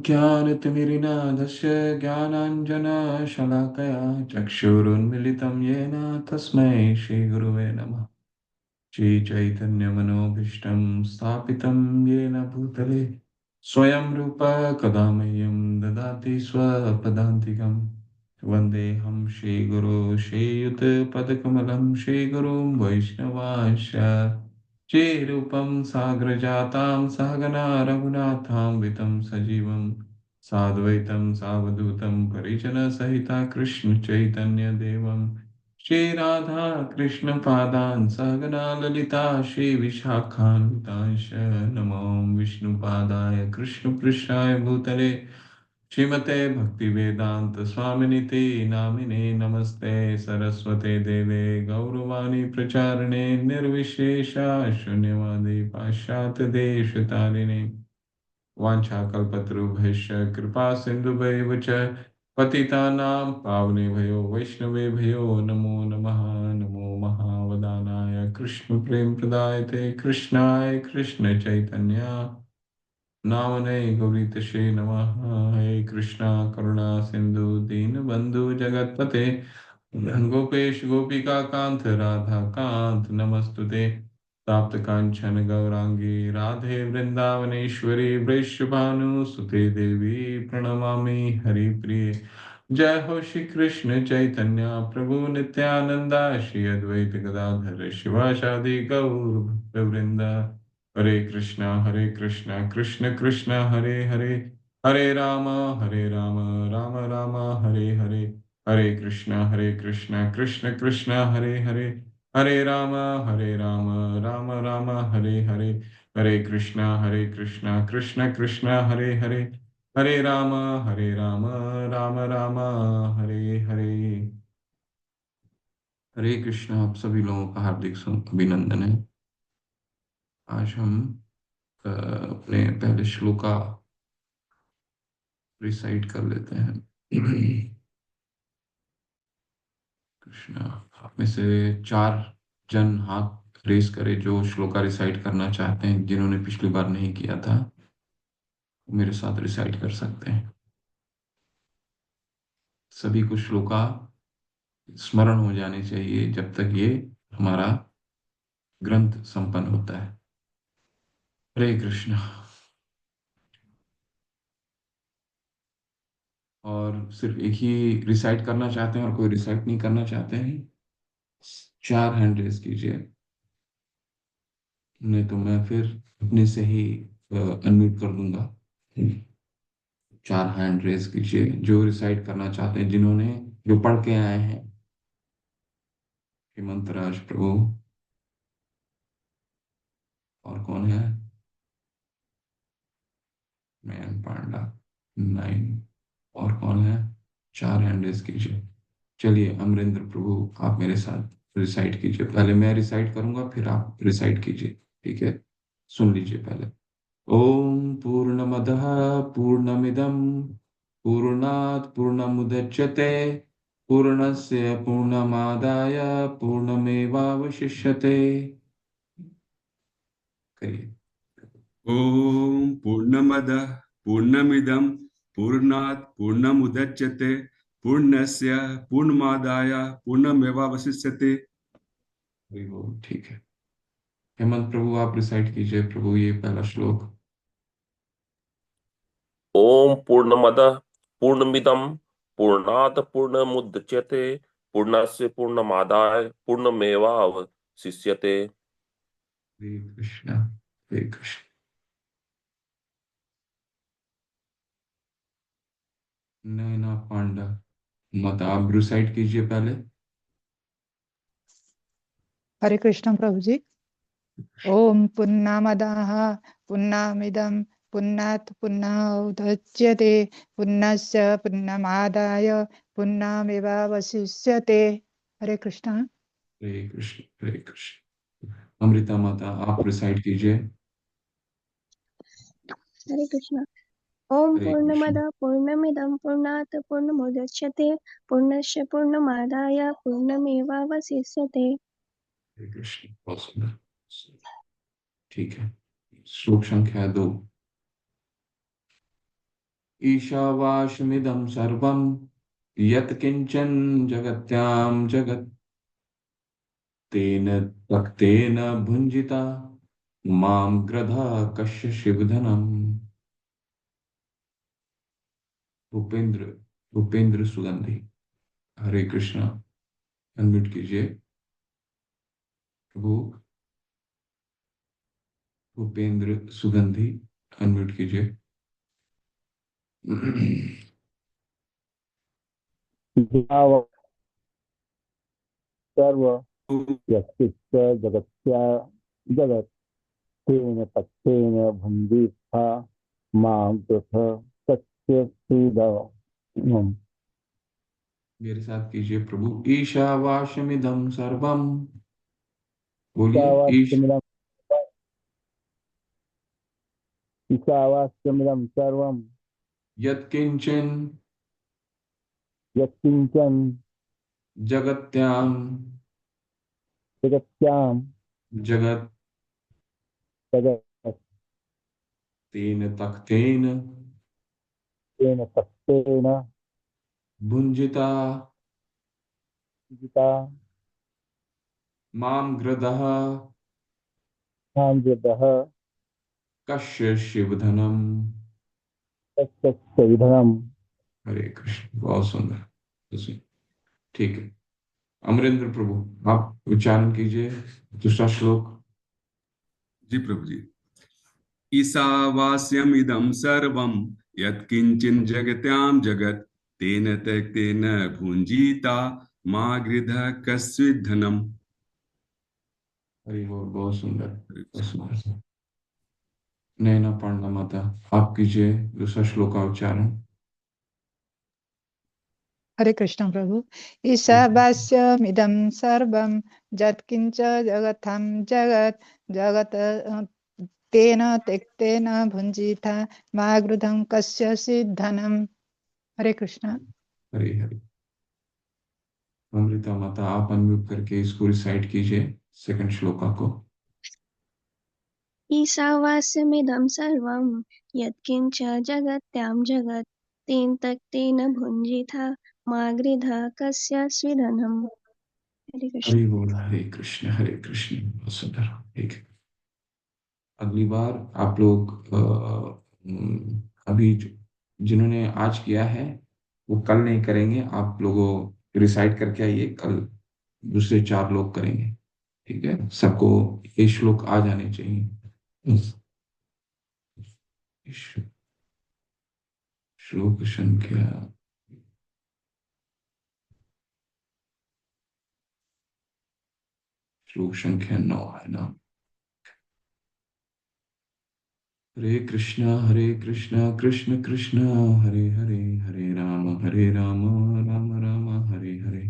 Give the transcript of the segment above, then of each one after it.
ज्ञानतिमिरिनादस्य ज्ञानाञ्जनशलाकया चक्षुरुन्मिलितं येन तस्मै श्रीगुरुवे नमः। श्रीचैतन्यमनोभीष्टं स्थापितं येन भूतले स्वयं रूप कदा मह्यं ददाति स्वपदान्तिकं। वन्देऽहं श्रीगुरो श्रीयुतपदकमलं श्रीगुरुं वैष्णवांश्च श्रीरूपं साग्रजातां सहगना रघुनाथां वितं सजीवं साद्वैतं सावधूतं परिजनसहिता कृष्णचैतन्यदेवं श्रीराधा कृष्णपादान् सहगना ललिता श्रीविशाखान्वितांश नमो विष्णुपादाय कृष्णपृष्ठाय भूतले श्रीमते भक्तिवेदांत स्वामिनिति नामिने नमस्ते सरस्वते देवे गौरवाणी प्रचारिणे निर्विशेषा शून्यवादी पाश्चात्य देशतारिणे वाञ्छाकल्पतरुभ्यश्च कृपा सिन्धुभैव च पतितानां पावनेभ्यो वैष्णवेभ्यो नमो नमः। नमो महावदानाय कृष्णप्रेमप्रदायते कृष्णाय कृष्णचैतन्य नामने गौरीतशे नमः। हे कृष्णा करुणा सिंधु दीनबंधु जगत्पते गोपेश गोपिका कांत राधा कांत नमस्तुते। ताप्त कांचन गौरांगी राधे वृंदावनेश्वरी वृषभानुसुते देवी प्रणमामि हरिप्रिये। जय हो श्री कृष्ण चैतन्य प्रभु नित्यानंदा श्री अद्वैत गदाधर शिवासादि गौर भक्तवृंदा। हरे कृष्णा कृष्ण कृष्ण हरे हरे हरे राम राम राम हरे हरे। हरे कृष्णा कृष्ण कृष्ण हरे हरे हरे राम राम राम हरे हरे। हरे कृष्णा कृष्ण कृष्ण हरे हरे हरे राम राम राम हरे हरे। हरे कृष्णा। आप सभी लोगों का हार्दिक अभिनंदन है। आज हम अपने पहले श्लोका रिसाइट कर लेते हैं। कृष्णा। आप में से 4 जन हाथ रेस करें जो श्लोका रिसाइट करना चाहते हैं। जिन्होंने पिछली बार नहीं किया था वो मेरे साथ रिसाइट कर सकते हैं। सभी को श्लोका स्मरण हो जाने चाहिए जब तक ये हमारा ग्रंथ संपन्न होता है। हरे कृष्णा। और सिर्फ एक ही रिसाइट करना चाहते हैं और कोई रिसाइट नहीं करना चाहते हैं, 4 हैंड रेस कीजिए। नहीं तो मैं फिर अपने से ही अनम्यूट कर दूंगा। 4 हैंड रेस कीजिए जो रिसाइट करना चाहते हैं, जिन्होंने जो पढ़ के आए हैं। हेमंतराज प्रभु। और कौन है? नयन पांडा। 9। और कौन है? 4 हैंड रेस कीजिए। चलिए अमरेंद्र प्रभु, आप मेरे साथ रिसाइट कीजिए। पहले मैं रिसाइट करूंगा फिर आप रिसाइट कीजिए। ठीक है, सुन लीजिए पहले। ओम पूर्णमदः पूर्णमिदं पूर्णात् पूर्णमुदच्यते पूर्णस्य पूर्णमादाय पूर्णमेवावशिष्यते। करिए। ओम पूर्णमदः पूर्णमिदं पूर्णात् पूर्णमुदच्यते पूर्णस्य पूर्णमादाय पूर्णमेवावशिष्यते। ठीक है। हेमंत प्रभु आप रिसाइट कीजिए प्रभु ये पहला श्लोक। ओम पूर्णमदः पूर्णमिदं पूर्णात् पूर्णमुदच्यते पूर्णस्य पूर्णमादाय पूर्णमेवावशिष्यते। हरे कृष्णा। हरे कृष्ण। नैना पांडा मत आप रिसाइट कीजिए पहले। हरे कृष्ण प्रभु जी। ओम पुण्यमदः पुण्यमिदं पुण्णात् पुण्योदच्यते पुण्यस्य पुण्यमादाय पुण्यमेवावशिष्यते। हरे कृष्ण। हरे कृष्ण। हरे कृष्ण। अमृता माता आप रिसाइट कीजिए। हरे कृष्ण। ओम हरे कृष्ण। पूर्णमदः पूर्णमिदं पूर्णात् पूर्णमुदच्यते पूर्णस्य पूर्णमादाय पूर्णमेवावशिष्यते। हरे कृष्ण। बहुत सुंदर। ठीक है। श्लोक संख्या 2। ईशावास्यमिदं सर्वं यत्किंचन जगत्यां जगत् तेन तक्तेन भुंजिता माम ग्रधा कश्य शिवधनम। भूपेंद्र भूपेंद्र सुगंधी, हरे कृष्णा। अनम्यूट कीजिए प्रभु। भूपेंद्र सुगंधी, अनम्यूट कीजिए। सर्व यश्चिच्च जगत्या जगत् तेन तत्तेन भुञ्जीथा मां पृथ तस्य सुदम्। मेरे साथ कीजिए प्रभु। ईशावास्यमिदं सर्वम, बोलिए। ईशावास्यमिदं सर्वं यत्किंचन यत्किञ्चन जगत्यां जगत्यां जगत् जगत् तेन तक्तेन तेन तत्तेन भुंजिता भुञ्जिता माम ग्रदः मां वृद्धः कश्य शिवधनम। तस्य विधनम्। हरे कृष्ण, बहुत सुंदर, बहुत सुंदर। ठीक है। अमरेंद्र प्रभु, आप उच्चारण कीजिए दूसरा श्लोक। जी प्रभु जी। ईशावास्यमिदं सर्वं यत्किञ्चिन् जगत्यां जगत् तेन त्यक्तेन भुञ्जीता मा गृधः कस्वित् धनम्। हरि बोल, बहुत सुंदर, बहुत सुंदर। नैना पांडा माता, आप कीजिए दूसरा श्लोक का उच्चारण। हरे कृष्ण प्रभु। ईशावास्यमिदं सर्वं यत्किञ्च जगतां जगत् जगत् तेन त्यक्तेन भुञ्जीथा मा गृधं कस्यचित् धनम्। हरे कृष्ण। हरे हरे। अमृता माता, आप अनम्यूट करके इसको रिसाइट कीजिए सेकंड श्लोका को। ईशावास्यमिदं सर्वं यत्किञ्च जगत्यां जगत् तेन तत्तेन भुञ्जीथा मा गृधः कस्य स्विधनम्। हरे कृष्ण। हरि बोल, हरे कृष्ण, हरे कृष्ण, बहुत सुंदर। ठीक है। अगली बार आप लोग अभी जिन्होंने आज किया है वो कल नहीं करेंगे। आप लोगों रिसाइट करके आइए, कल दूसरे 4 लोग करेंगे। ठीक है, सबको ये श्लोक आ जाने चाहिए। श्लोक संख्या श्लोक संख्या 9 है ना। हरे कृष्णा कृष्ण कृष्ण हरे हरे, हरे राम राम राम हरे हरे।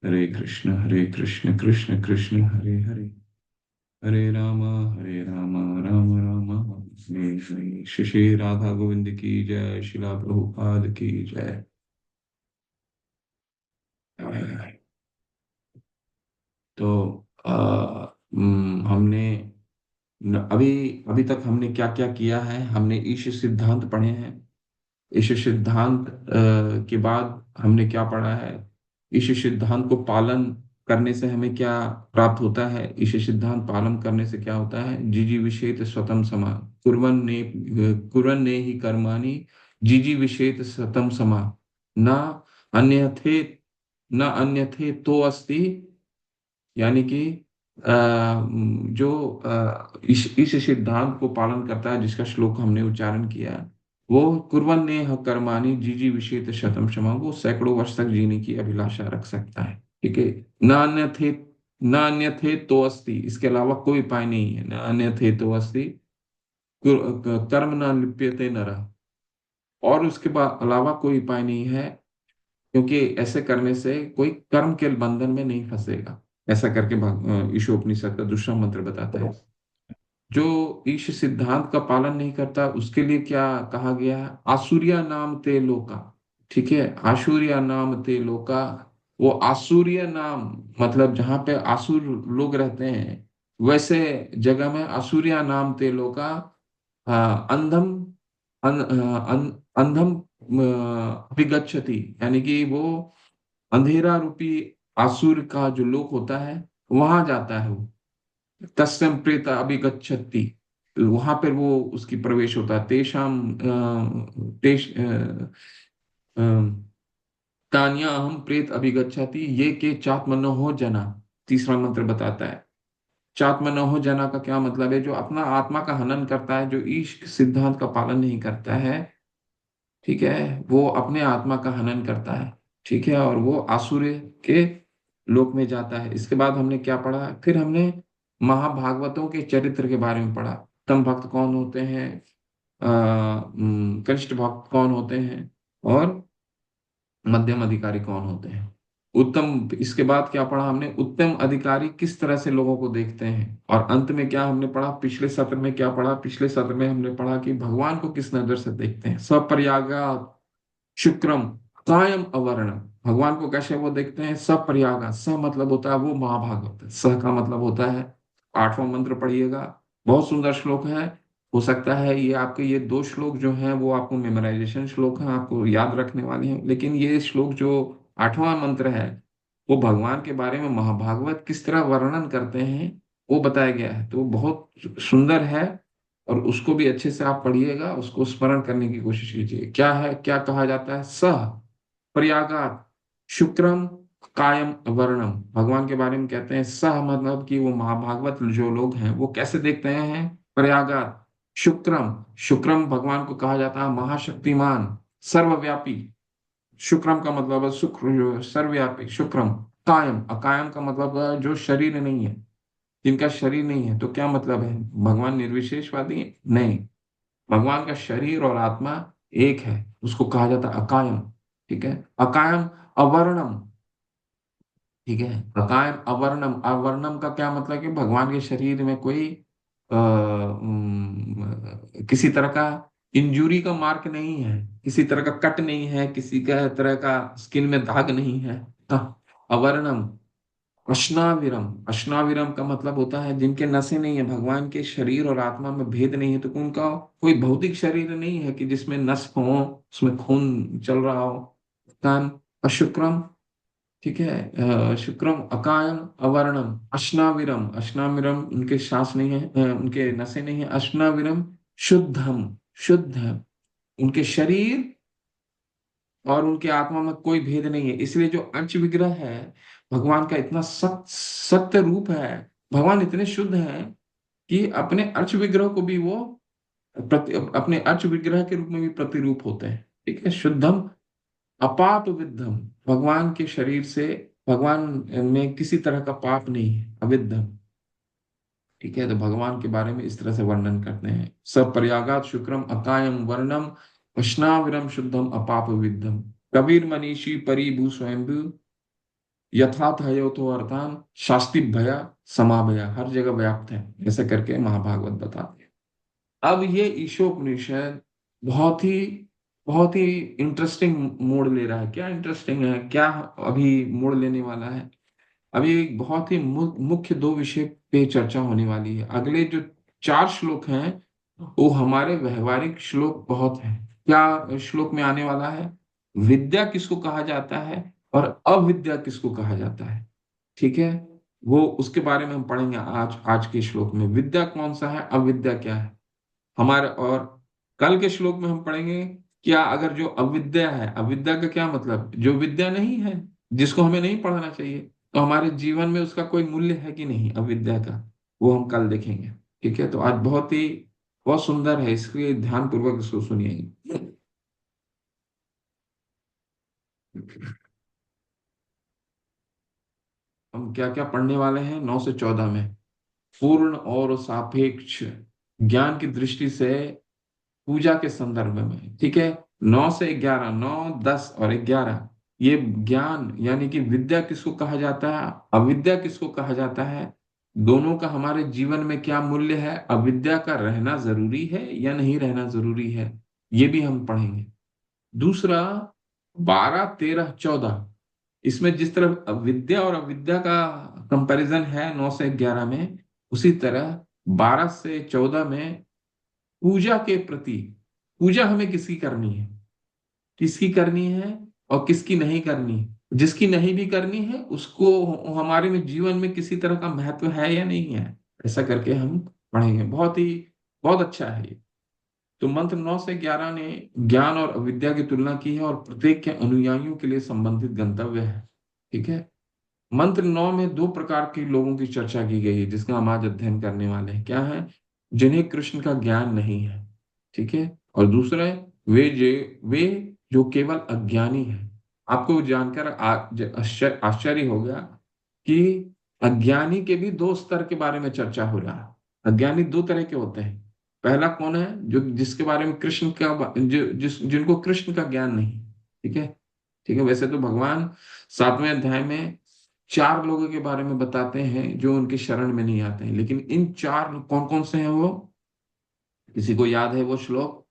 हरे कृष्ण कृष्ण कृष्ण हरे हरे, हरे राम राम राम हरे हरे। श्री श्री राधा गोविंद की जय, शिला प्रभुपाद की जय। तो हमने अभी अभी तक हमने क्या क्या किया है। हमने ईश सिद्धांत पढ़े हैं। ईश सिद्धांत के बाद हमने क्या पढ़ा है। ईश सिद्धांत को पालन करने से हमें क्या प्राप्त होता है। ईश सिद्धांत पालन करने से क्या होता है। जिजी विषेत स्वतम समा, कुर्वन्ने ही कर्माणि जिजी विषेत स्वतम समा, न अन्यथे न अन्यथे तो अस्ति। यानी कि जो इस सिद्धांत को पालन करता है, जिसका श्लोक हमने उच्चारण किया, वो कुर्वन्नेह कर्माणि जिजी विषेत शतम क्षमा, वो सैकड़ों वर्ष तक जीने की अभिलाषा रख सकता है। ठीक है। न अन्यथे तो अस्ति, इसके अलावा कोई उपाय नहीं है। न अन्यथे तो अस्ति, कर्म न लिप्यते नरः, और उसके बाद अलावा कोई उपाय नहीं है, क्योंकि ऐसे करने से कोई कर्म के बंधन में नहीं फंसेगा। ऐसा करके ईशोपनिषद का दूसरा मंत्र बताता है। जो ईश सिद्धांत का पालन नहीं करता उसके लिए क्या कहा गया है। आसुरिया नाम ते लोका। ठीक है, आशुरिया नाम ते लोका। वो आसुरिया नाम मतलब जहां पे आसुर लोग रहते हैं, वैसे जगह में असुरिया नाम ते लोका अंधम अंधम अभिगच्छति, यानी कि वो अंधेरा रूपी आसुर का जो लोक होता है वहां जाता है वो। तस्म प्रेत अभिगच्छति, वहां पर वो उसकी प्रवेश होता है। तेषाम तान्या हम प्रेत अभिगच्छति ये के चात्मनो हो जना, तीसरा मंत्र बताता है। चात्मनो हो जना का क्या मतलब है? जो अपना आत्मा का हनन करता है, जो ईश सिद्धांत का पालन नहीं करता है, ठीक है, वो अपने आत्मा का हनन करता है, ठीक है, और वो आसुर के लोक में जाता है। इसके बाद हमने क्या पढ़ा? फिर हमने महाभागवतों के चरित्र के बारे में पढ़ा। उत्तम भक्त कौन होते हैं, कनिष्ठ भक्त कौन होते हैं, और मध्यम अधिकारी कौन होते हैं। उत्तम, इसके बाद क्या पढ़ा हमने? उत्तम अधिकारी किस तरह से लोगों को देखते हैं। और अंत में क्या हमने पढ़ा? पिछले सत्र में क्या पढ़ा? पिछले सत्र में हमने पढ़ा कि भगवान को किस नजर से देखते हैं। सपर्यागा शुक्रम कायम अवर्णम, भगवान को कैसे वो देखते हैं? सपर्यागा, स मतलब होता है वो महाभागवत, स का मतलब होता है, आठवां मंत्र पढ़िएगा, बहुत सुंदर श्लोक है। हो सकता है ये आपके ये दो श्लोक जो हैं वो आपको मेमोराइजेशन श्लोक हैं, आपको याद रखने वाले हैं, लेकिन ये श्लोक जो आठवां मंत्र है वो भगवान के बारे में महाभागवत किस तरह वर्णन करते हैं वो बताया गया है। तो वो बहुत सुंदर है, और उसको भी अच्छे से आप पढ़िएगा, उसको स्मरण करने की कोशिश कीजिए। क्या है, क्या कहा जाता है? सह प्रयागात शुक्रम कायम वर्णम, भगवान के बारे में कहते हैं सह मतलब कि वो महाभागवत जो लोग हैं वो कैसे देखते हैं? प्रयागात शुक्रम, शुक्रम भगवान को कहा जाता है महाशक्तिमान सर्वव्यापी। शुक्रम का मतलब है शुक्र, जो सर्वव्यापी। शुक्रम कायम, अकायम का मतलब है जो शरीर नहीं है, जिनका शरीर नहीं है। तो क्या मतलब है? भगवान निर्विशेषवादी है? नहीं, भगवान का शरीर और आत्मा एक है, उसको कहा जाता है अकायम, ठीक है। अकायम अवर्णम, ठीक है, अकायम अवर्णम। अवर्णम का क्या मतलब? कि भगवान के शरीर में कोई किसी तरह का इंजुरी का मार्क नहीं है, किसी तरह का कट नहीं है, किसी का तरह का स्किन में दाग नहीं है। अवर्णम अश्नाविरम, अश्नाविरम का मतलब होता है जिनके नसें नहीं है। भगवान के शरीर और आत्मा में भेद नहीं है, तो उनका कोई भौतिक शरीर नहीं है कि जिसमें नस हो, उसमें खून चल रहा हो। कान अशुक्रम, ठीक है, शुक्रम अकायम अवर्णम अश्नाविरम, अश्नाविरम उनके सांस नहीं है, उनके नसें नहीं है। अश्नाविरम शुद्धम, शुद्ध है उनके शरीर और उनके आत्मा में कोई भेद नहीं है। इसलिए जो अंश विग्रह है भगवान का इतना सत्य रूप है, भगवान इतने शुद्ध हैं कि अपने अर्च विग्रह को भी वो अपने अर्च विग्रह के रूप में भी प्रतिरूप होते हैं, ठीक है। शुद्धम अपाप विद्धम, भगवान के शरीर से, भगवान में किसी तरह का पाप नहीं है, अविद्धम, ठीक है। तो भगवान के बारे में इस तरह से वर्णन करते हैं। सब पर्यागात शुक्रम अकायम वर्णम वैष्णाविरम शुद्धम अपाप विद्धम, कबीर मनीषी परिभू स्वयंभू यथार्थ हयो तो अर्थान शास्ति भया समाभया, हर जगह व्याप्त है, ऐसे करके महाभागवत बताते हैं। अब ये ईशोपनिषद बहुत ही इंटरेस्टिंग मोड़ ले रहा है। क्या इंटरेस्टिंग है, क्या अभी मोड़ लेने वाला है? अभी एक बहुत ही मुख्य दो विषय पे चर्चा होने वाली है। अगले जो चार श्लोक हैं वो हमारे व्यवहारिक श्लोक बहुत हैं। क्या श्लोक में आने वाला है? विद्या किसको कहा जाता है और अविद्या किसको कहा जाता है, ठीक है, वो उसके बारे में हम पढ़ेंगे आज, आज के श्लोक में। विद्या कौन सा है, अविद्या क्या है हमारे। और कल के श्लोक में हम पढ़ेंगे क्या, अगर जो अविद्या है, अविद्या का क्या मतलब? जो विद्या नहीं है, जिसको हमें नहीं पढ़ना चाहिए, तो हमारे जीवन में उसका कोई मूल्य है कि नहीं अविद्या का, वो हम कल देखेंगे, ठीक है। तो आज बहुत सुंदर है, इसलिए ध्यान पूर्वक इसको सुनिए। हम क्या क्या पढ़ने वाले हैं 9 से 14 में? पूर्ण और सापेक्ष ज्ञान की दृष्टि से पूजा के संदर्भ में, ठीक है। 9 से 11, 9, 10 और 11, ये ज्ञान यानी कि विद्या किसको कहा जाता है, अविद्या किसको कहा जाता है, दोनों का हमारे जीवन में क्या मूल्य है, अविद्या का रहना जरूरी है या नहीं रहना जरूरी है, ये भी हम पढ़ेंगे। दूसरा 12, 13, 14, इसमें जिस तरह विद्या और अविद्या का कंपैरिजन है 9 से 11 में, उसी तरह 12 से 14 में पूजा के प्रति, पूजा हमें किसकी करनी है, किसकी करनी है और किसकी नहीं करनी है। जिसकी नहीं भी करनी है उसको हमारे में जीवन में किसी तरह का महत्व है या नहीं है, ऐसा करके हम पढ़ेंगे। बहुत अच्छा है ये। तो मंत्र 9 से 11 ने ज्ञान और अविद्या की तुलना की है और प्रत्येक के अनुयायियों के लिए संबंधित गंतव्य है। ठीक है। मंत्र 9 में दो प्रकार के लोगों की चर्चा की गई है जिसका हम आज अध्ययन करने वाले हैं। क्या है? जिन्हें कृष्ण का ज्ञान नहीं है। ठीक है। और दूसरा है वे जो केवल अज्ञानी है। आपको जानकर आश्चर्य हो गया कि अज्ञानी के भी दो स्तर के बारे में चर्चा हो रहा है। अज्ञानी दो तरह के होते हैं। पहला कौन है? जो जिसके बारे में कृष्ण का जिनको कृष्ण का ज्ञान नहीं। ठीक है। ठीक है। वैसे तो भगवान 7वें अध्याय में 4 लोगों के बारे में बताते हैं जो उनकी शरण में नहीं आते हैं, लेकिन इन 4 कौन कौन से हैं वो? किसी को याद है वो श्लोक?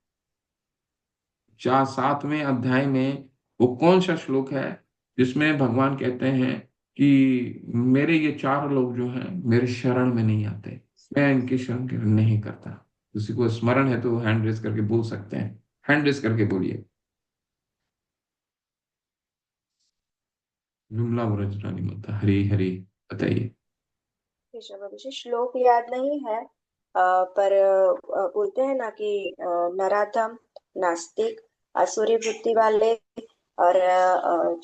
7वें अध्याय में वो कौन सा श्लोक है जिसमें भगवान कहते हैं कि मेरे ये 4 लोग जो हैं मेरे शरण में नहीं आते, मैं इनकी शरण ग्रहण नहीं करता। किसी को स्मरण है तो हैंड रेस करके बोल सकते हैं। हैंड रेस करके बोलिए। विमला ब्रजरानी माता, हरी हरी, बताइए। कृष्ण बाबू जी, श्लोक याद नहीं है, पर बोलते हैं ना कि नराधम, नास्तिक, आसुरी बुद्धि वाले और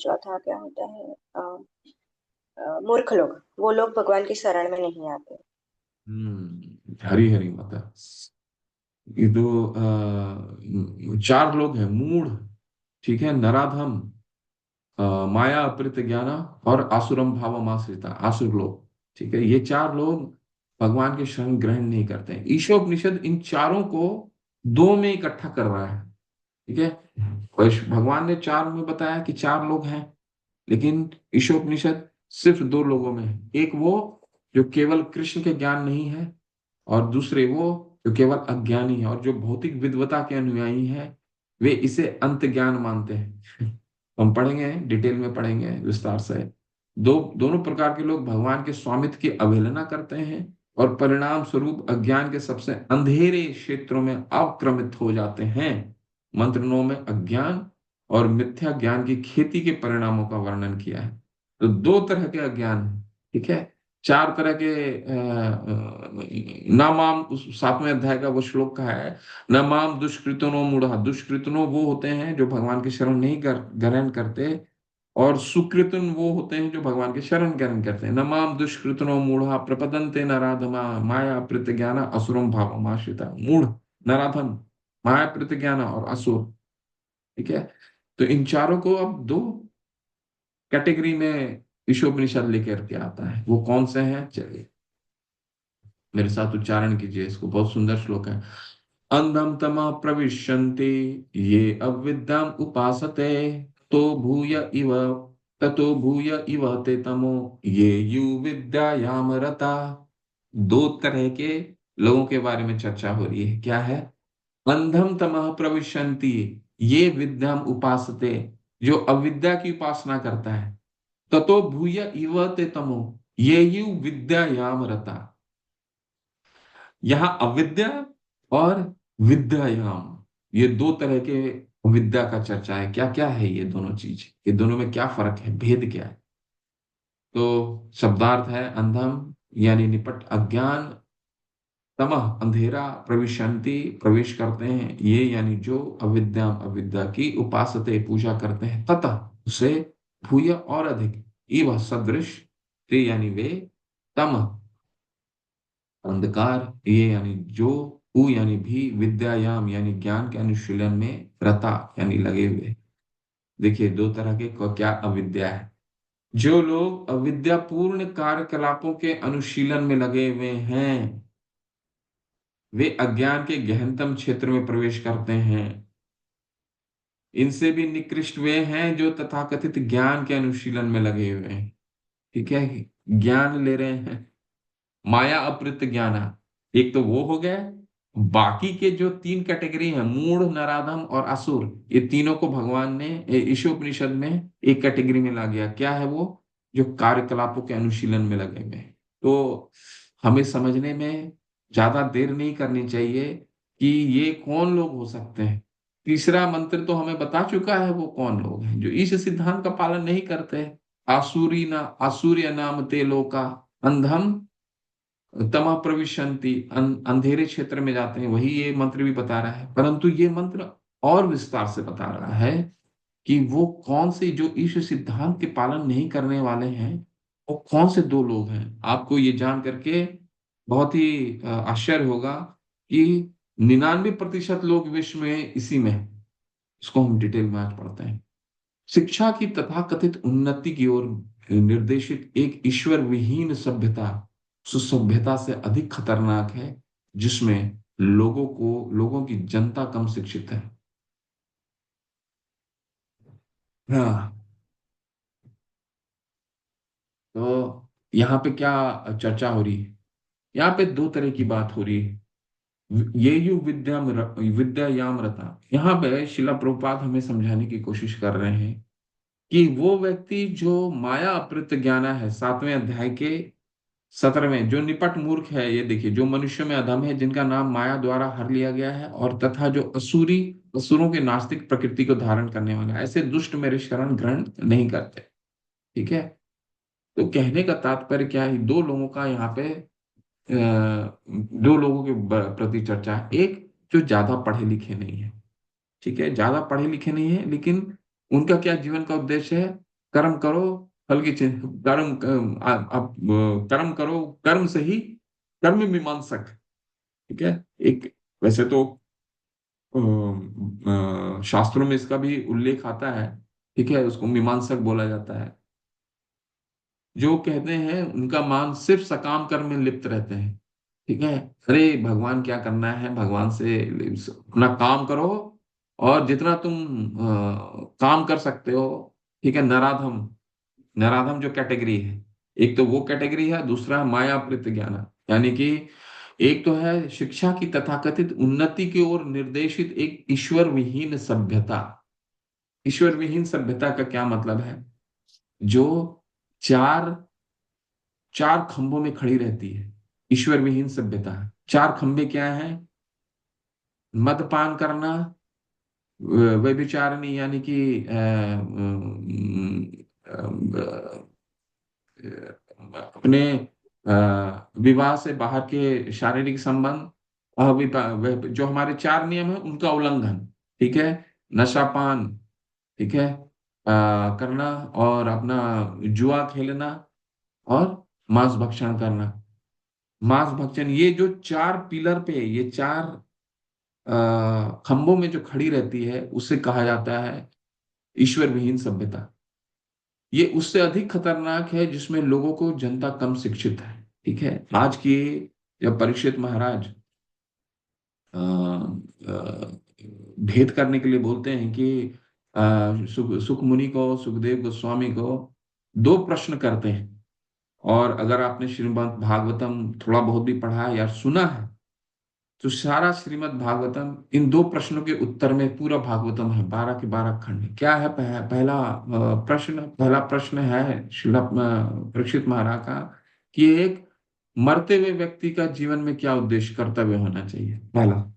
चौथा क्या होता है, मूर्ख लोग, वो लोग भगवान की शरण में नहीं आते। हरी हरी माता। ये दो 4 लोग हैं। मूढ़, ठीक है, नराधम, माया अपृत ज्ञान और आसुरम भावमाश्रिता, आसुर लोग। ठीक है। ये 4 लोग भगवान के शरण ग्रहण नहीं करते हैं। ईशोपनिषद इन चारों को 2 में इकट्ठा कर रहा है। ठीक है। भगवान ने 4 में बताया कि 4 लोग हैं, लेकिन ईशोपनिषद सिर्फ 2 लोगों में है। एक वो जो केवल कृष्ण के ज्ञान नहीं है, और दूसरे वो जो केवल अज्ञानी है और जो भौतिक विद्वता के अनुयायी हैं, वे इसे अंत ज्ञान मानते हैं। हम पढ़ेंगे, डिटेल में पढ़ेंगे विस्तार से। दोनों प्रकार के लोग भगवान के स्वामित्व की अवहेलना करते हैं और परिणाम स्वरूप अज्ञान के सबसे अंधेरे क्षेत्रों में अवक्रमित हो जाते हैं। मंत्र 9 में अज्ञान और मिथ्या ज्ञान की खेती के परिणामों का वर्णन किया है। तो 2 तरह के अज्ञान है। ठीक है। 4 तरह के नामाम, उस 7वें अध्याय का वो श्लोक का है, नमाम दुष्कृतनो मूढ़ा। दुष्कृतनो वो होते हैं जो भगवान की शरण नहीं ग्रहण करते, और सुकृतन वो होते हैं जो भगवान के शरण ग्रहण करते हैं। नमाम दुष्कृतनो मूढ़ा प्रपदन्ते नराधमा माया प्रत ज्ञान असुरम भावमाश्रिता। मूढ़, नराधम, माया प्रत ज्ञान और असुर। ठीक है। तो इन चारों को अब 2 कैटेगरी में ईशोपनिषद लेकर के आता है। वो कौन से हैं? चलिए मेरे साथ उच्चारण कीजिए इसको। बहुत सुंदर श्लोक है। अंधम तमा प्रविशन्ति ये अविद्याम उपासते तो भूय इव ततो भूय इव ते तमो ये यु विद्यायाम रता। 2 तरह के लोगों के बारे में चर्चा हो रही है। क्या है? अंधम तमः प्रविशन्ति, ये विद्याम उपासते, जो अविद्या की उपासना करता है। ततो भूय इव ते तमो ये यु विद्यायाम रता। यहां अविद्या और विद्यायाम, ये 2 तरह के विद्या का चर्चा है। क्या क्या है ये दोनों चीज? ये दोनों में क्या फर्क है, भेद क्या है? तो शब्दार्थ है अंधम यानी निपट अज्ञान, तमह अंधेरा, प्रविशन्ति प्रवेश करते हैं, ये यानी जो अविद्या की उपासते पूजा करते हैं, ततः उसे भूय और अधिक, इव सदृश, ते यानी वे, तम अंधकार, ये यानी जो, उ यानी भी, विद्यायाम यानी ज्ञान के अनुशीलन में, रता यानी लगे हुए। देखिए 2 तरह के क्या अविद्या है। जो लोग अविद्यापूर्ण कार्यकलापों के अनुशीलन में लगे हुए हैं, वे अज्ञान के गहनतम क्षेत्र में प्रवेश करते हैं। इनसे भी निकृष्ट वे हैं जो तथाकथित ज्ञान के अनुशीलन में लगे हुए हैं। ठीक है। ज्ञान ले रहे हैं, माया अपृत ज्ञान। एक तो वो हो गया। बाकी के जो 3 कैटेगरी हैं, मूढ़, नराधम और असुर, ये तीनों को भगवान ने ईशोपनिषद में एक कैटेगरी में ला गया। क्या है वो? जो कार्यकलापों के अनुशीलन में लगे हुए हैं। तो हमें समझने में ज्यादा देर नहीं करनी चाहिए कि ये कौन लोग हो सकते हैं। तीसरा मंत्र तो हमें बता चुका है वो कौन लोग हैं जो इस सिद्धांत का पालन नहीं करते। आसूर्य नाम ते लोका अंधम तमा प्रविशन्ति, अंधेरे क्षेत्र में जाते हैं, वही ये मंत्र भी बता रहा है। परंतु ये मंत्र और विस्तार से बता रहा है कि वो कौन से जो ईश सिद्धांत के पालन नहीं करने वाले हैं, वो कौन से दो लोग हैं। आपको ये जान करके बहुत ही आश्चर्य होगा कि 99% लोग विश्व में इसी में हैं। इसको हम डिटेल में आज पढ़ते हैं। शिक्षा की तथाकथित उन्नति की ओर निर्देशित एक ईश्वर विहीन सभ्यता उस सभ्यता से अधिक खतरनाक है जिसमें लोगों की जनता कम शिक्षित है। हाँ, तो यहाँ पे क्या चर्चा हो रही है? यहाँ पे दो तरह की बात हो रही है। ये यु विद्यायाम रता, यहाँ पे शिला प्रभुपाद हमें समझाने की कोशिश कर रहे हैं कि वो व्यक्ति जो माया अपृत ज्ञाना है, 7वें अध्याय के 17वें, जो निपट मूर्ख है, ये देखिए, जो मनुष्य में अधम है, जिनका नाम माया द्वारा हर लिया गया है, और तथा जो असुरों के नास्तिक प्रकृति को धारण करने वाला, ऐसे दुष्ट मेरे शरण ग्रहण नहीं करते। ठीक है, तो कहने का तात्पर्य क्या है? दो लोगों का यहाँ पे दो लोगों के प्रति चर्चा है। एक जो ज्यादा पढ़े लिखे नहीं है, ठीक है, ज्यादा पढ़े लिखे नहीं है, लेकिन उनका क्या जीवन का उद्देश्य है? कर्म करो, फल की कर्म आप कर्म करो, कर्म से ही कर्म मीमांसक। ठीक है, एक वैसे तो शास्त्रों में इसका भी उल्लेख आता है। ठीक है, उसको मीमांसक बोला जाता है। जो कहते हैं उनका मान सिर्फ सकाम कर्म में लिप्त रहते हैं। ठीक है, अरे भगवान क्या करना है, भगवान से अपना काम करो, और जितना तुम काम कर सकते हो। ठीक है, नराधम, नराधम जो कैटेगरी है, एक तो वो कैटेगरी है, दूसरा है माया प्रत ज्ञान, यानी कि एक तो है शिक्षा की तथाकथित उन्नति की ओर निर्देशित एक ईश्वर विहीन सभ्यता। ईश्वर विहीन सभ्यता का क्या मतलब है? जो चार चार खंभों में खड़ी रहती है, ईश्वर विहीन सभ्यता। चार खंभे क्या है? मदपान करना, व्यभिचारिणी यानी कि अपने विवाह से बाहर के शारीरिक संबंध, जो हमारे चार नियम है उनका उल्लंघन। ठीक है, नशापान, ठीक है, करना, और अपना जुआ खेलना, और मांस भक्षण करना। मांस भक्षण, ये जो चार पिलर पे, ये चार खंभों में जो खड़ी रहती है, उसे कहा जाता है ईश्वर विहीन सभ्यता। ये उससे अधिक खतरनाक है जिसमें लोगों को जनता कम शिक्षित है। ठीक है, आज की जब परीक्षित महाराज भेद करने के लिए बोलते हैं कि सुख मुनि को, सुखदेव गोस्वामी को दो प्रश्न करते हैं, और अगर आपने श्रीमद् भागवतम थोड़ा बहुत भी पढ़ा है या सुना है, तो सारा श्रीमद् भागवतम इन दो प्रश्नों के उत्तर में पूरा भागवतम है, 12 के 12 खंड। क्या है पहला प्रश्न है श्रील परीक्षित महाराज का कि एक मरते हुए व्यक्ति का जीवन में क्या उद्देश्य, कर्तव्य होना चाहिए, पहला।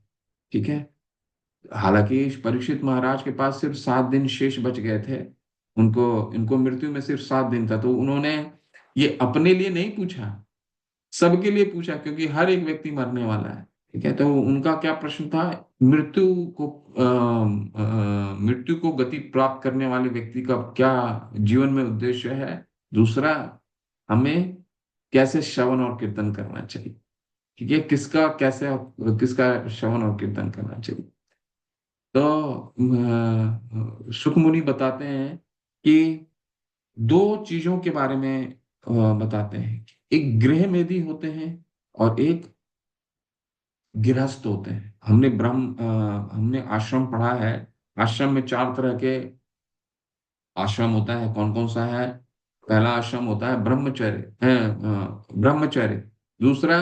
ठीक है, हालांकि परीक्षित महाराज के पास सिर्फ 7 दिन शेष बच गए थे, उनको इनको मृत्यु में सिर्फ 7 दिन था, तो उन्होंने ये अपने लिए नहीं पूछा, सबके लिए पूछा, क्योंकि हर एक व्यक्ति मरने वाला है। ठीक है, तो उनका क्या प्रश्न था? मृत्यु को गति प्राप्त करने वाले व्यक्ति का क्या जीवन में उद्देश्य है। दूसरा, हमें कैसे श्रवण और कीर्तन करना चाहिए। ठीक है, किसका श्रवण और कीर्तन करना चाहिए। तो सुखमुनि बताते हैं कि दो चीजों के बारे में बताते हैं। एक गृह मेधी होते हैं और एक गृहस्थ होते हैं। हमने आश्रम पढ़ा है। आश्रम में 4 तरह के आश्रम होता है। कौन कौन सा है? पहला आश्रम होता है ब्रह्मचर्य, दूसरा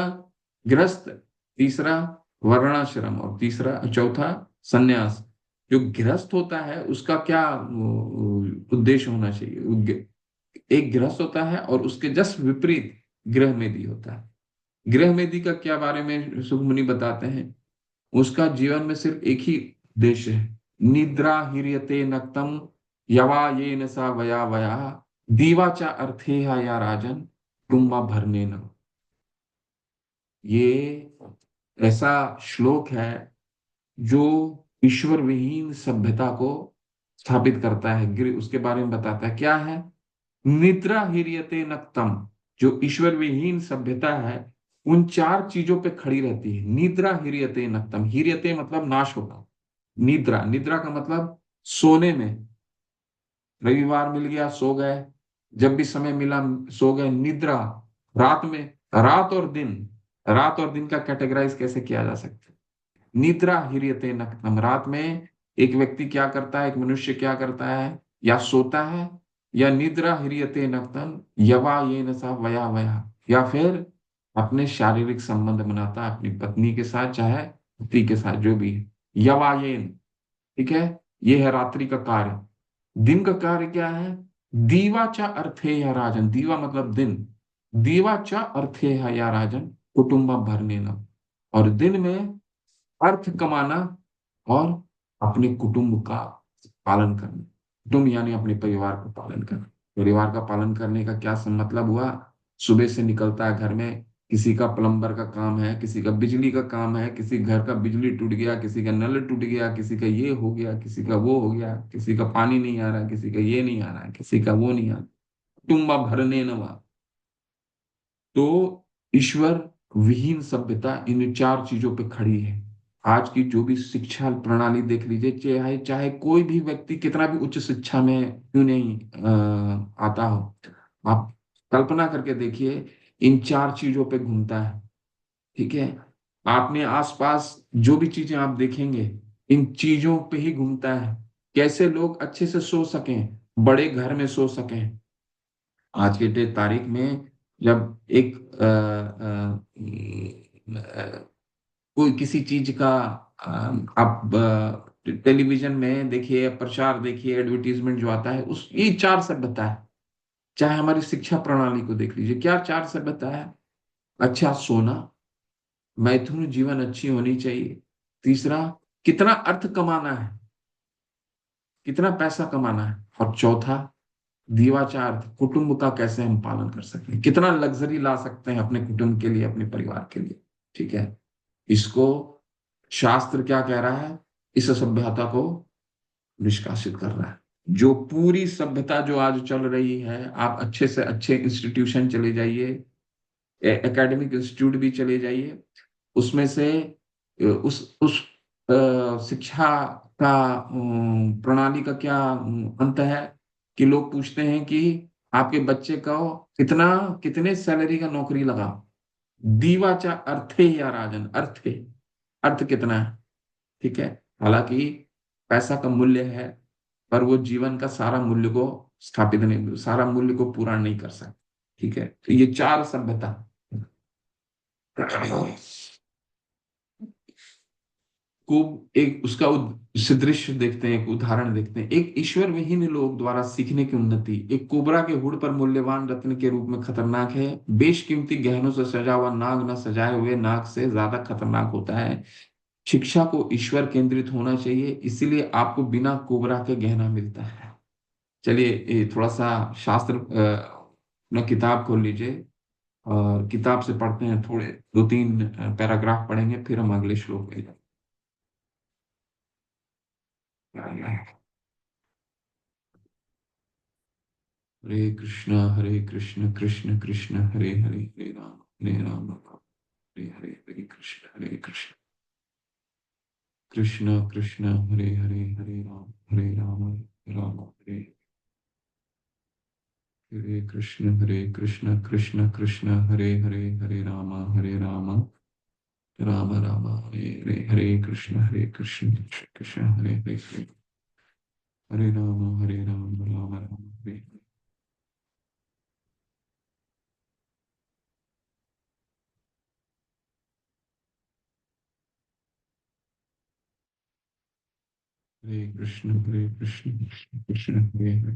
गृहस्थ, तीसरा वर्णाश्रम, और चौथा संन्यास। जो गृहस्थ होता है उसका क्या उद्देश्य होना चाहिए? एक गृहस्थ होता है और उसके जस्ट विपरीत गृह मेधी होता है। गृह मेदी का क्या बारे में सुखमुनि बताते हैं, उसका जीवन में सिर्फ एक ही उद्देश्य है, निद्रा हीरियते नक्तम यवा ये न सा वया वया दीवाचा अर्थे या राजन तुम्बा भरने न। ये ऐसा श्लोक है जो ईश्वर विहीन सभ्यता को स्थापित करता है, उसके बारे में बताता है। क्या है? निद्रा हिरियते नक्तम, जो ईश्वर विहीन सभ्यता है उन चार चीजों पे खड़ी रहती है। निद्रा हिरियते नक्तम, हिरियते मतलब नाश होता, निद्रा, निद्रा का मतलब सोने में, रविवार मिल गया सो गए, जब भी समय मिला सो गए। निद्रा रात में, रात और दिन, रात और दिन का कैटेगराइज कैसे किया जा सकता है? निद्रा हिरियते नक्तम, रात में एक व्यक्ति क्या करता है, एक मनुष्य क्या करता है, या सोता है, या निद्रा हिरियते नक्तम यवा ये नसा वया वया, या फिर अपने शारीरिक संबंध बनाता है अपनी पत्नी के साथ, चाहे पति के साथ, जो भी है, यवायेन। ठीक है, ये है रात्रि का कार्य। दिन का कार्य क्या है? दीवाचा अर्थे या राजन, दीवा मतलब दिन, दीवाचा अर्थे या राजन कुटुंबा भरने न, और दिन में अर्थ कमाना और अपने कुटुंब का पालन करना। कुटुंब यानी अपने परिवार का पालन करना। परिवार का पालन करने का क्या मतलब हुआ? सुबह से निकलता है घर में, किसी का प्लम्बर का काम है, किसी का बिजली का काम है, किसी घर का बिजली टूट गया, किसी का नल टूट गया, किसी का ये हो गया, किसी का वो हो गया, किसी का पानी नहीं आ रहा, किसी का ये नहीं आ रहा है, किसी का वो नहीं आ रहा, कुटुंबा भरने नवा। तो ईश्वर विहीन सभ्यता इन चार चीजों पे खड़ी है। आज की जो भी शिक्षा प्रणाली देख लीजिए, चाहे चाहे कोई भी व्यक्ति कितना भी उच्च शिक्षा में क्यों नहीं आता हो, आप कल्पना करके देखिए, इन चार चीजों पे घूमता है। ठीक है, आपने आसपास जो भी चीजें आप देखेंगे, इन चीजों पे ही घूमता है। कैसे लोग अच्छे से सो सकें, बड़े घर में सो सकें। आज के तारीख में जब एक कोई किसी चीज का आप टेलीविजन में देखिए, प्रचार देखिए, एडवर्टीजमेंट जो आता है, उस ये चार सभ्यता है। चाहे हमारी शिक्षा प्रणाली को देख लीजिए, क्या चार सभ्यता है? अच्छा सोना, मैथुन जीवन अच्छी होनी चाहिए, तीसरा कितना अर्थ कमाना है, कितना पैसा कमाना है, और चौथा दीवाचार, कुटुंब का कैसे हम पालन कर सकते हैं, कितना लग्जरी ला सकते हैं अपने कुटुंब के लिए, अपने परिवार के लिए। ठीक है, इसको शास्त्र क्या कह रहा है? इस सभ्यता को निष्कासित कर रहा है। जो पूरी सभ्यता जो आज चल रही है, आप अच्छे से अच्छे इंस्टीट्यूशन चले जाइए, एकेडमिक इंस्टीट्यूट भी चले जाइए, उसमें से उस शिक्षा का प्रणाली का क्या अंत है कि लोग पूछते हैं कि आपके बच्चे को कितना, कितने सैलरी का नौकरी लगा। दीवाचा अर्थे या राजन, अर्थे, अर्थ कितना है? ठीक है, हालांकि पैसा का मूल्य है, पर वो जीवन का सारा मूल्य को स्थापित नहीं, सारा मूल्य को पूरा नहीं कर सकता। ठीक है, तो ये चार सभ्यता को एक उसका दृश्य देखते हैं, एक उदाहरण देखते हैं। एक ईश्वर विहीन लोग द्वारा सीखने की उन्नति एक कोबरा के हुड पर मूल्यवान रत्न के रूप में खतरनाक है। बेशकीमती गहनों से सजा हुआ नाग न सजाए हुए नाग से ज्यादा खतरनाक होता है। शिक्षा को ईश्वर केंद्रित होना चाहिए, इसीलिए आपको बिना कोबरा के गहना मिलता है। चलिए, ये थोड़ा सा शास्त्र अपना किताब खोल लीजिए और किताब से पढ़ते हैं, थोड़े दो तीन पैराग्राफ पढ़ेंगे, फिर हम अगले श्लोक में जाएंगे। हरे कृष्ण कृष्ण कृष्ण हरे हरे, हरे राम हरे हरे, हरे कृष्ण कृष्ण कृष्ण हरे हरे, हरे राम राम हरे, हरे कृष्ण कृष्ण कृष्ण हरे हरे, हरे राम राम राम हरे हरे, हरे कृष्ण कृष्ण कृष्ण हरे हरे, हरे राम राम राम हरे। हरे कृष्ण कृष्ण कृष्ण हरे हरे।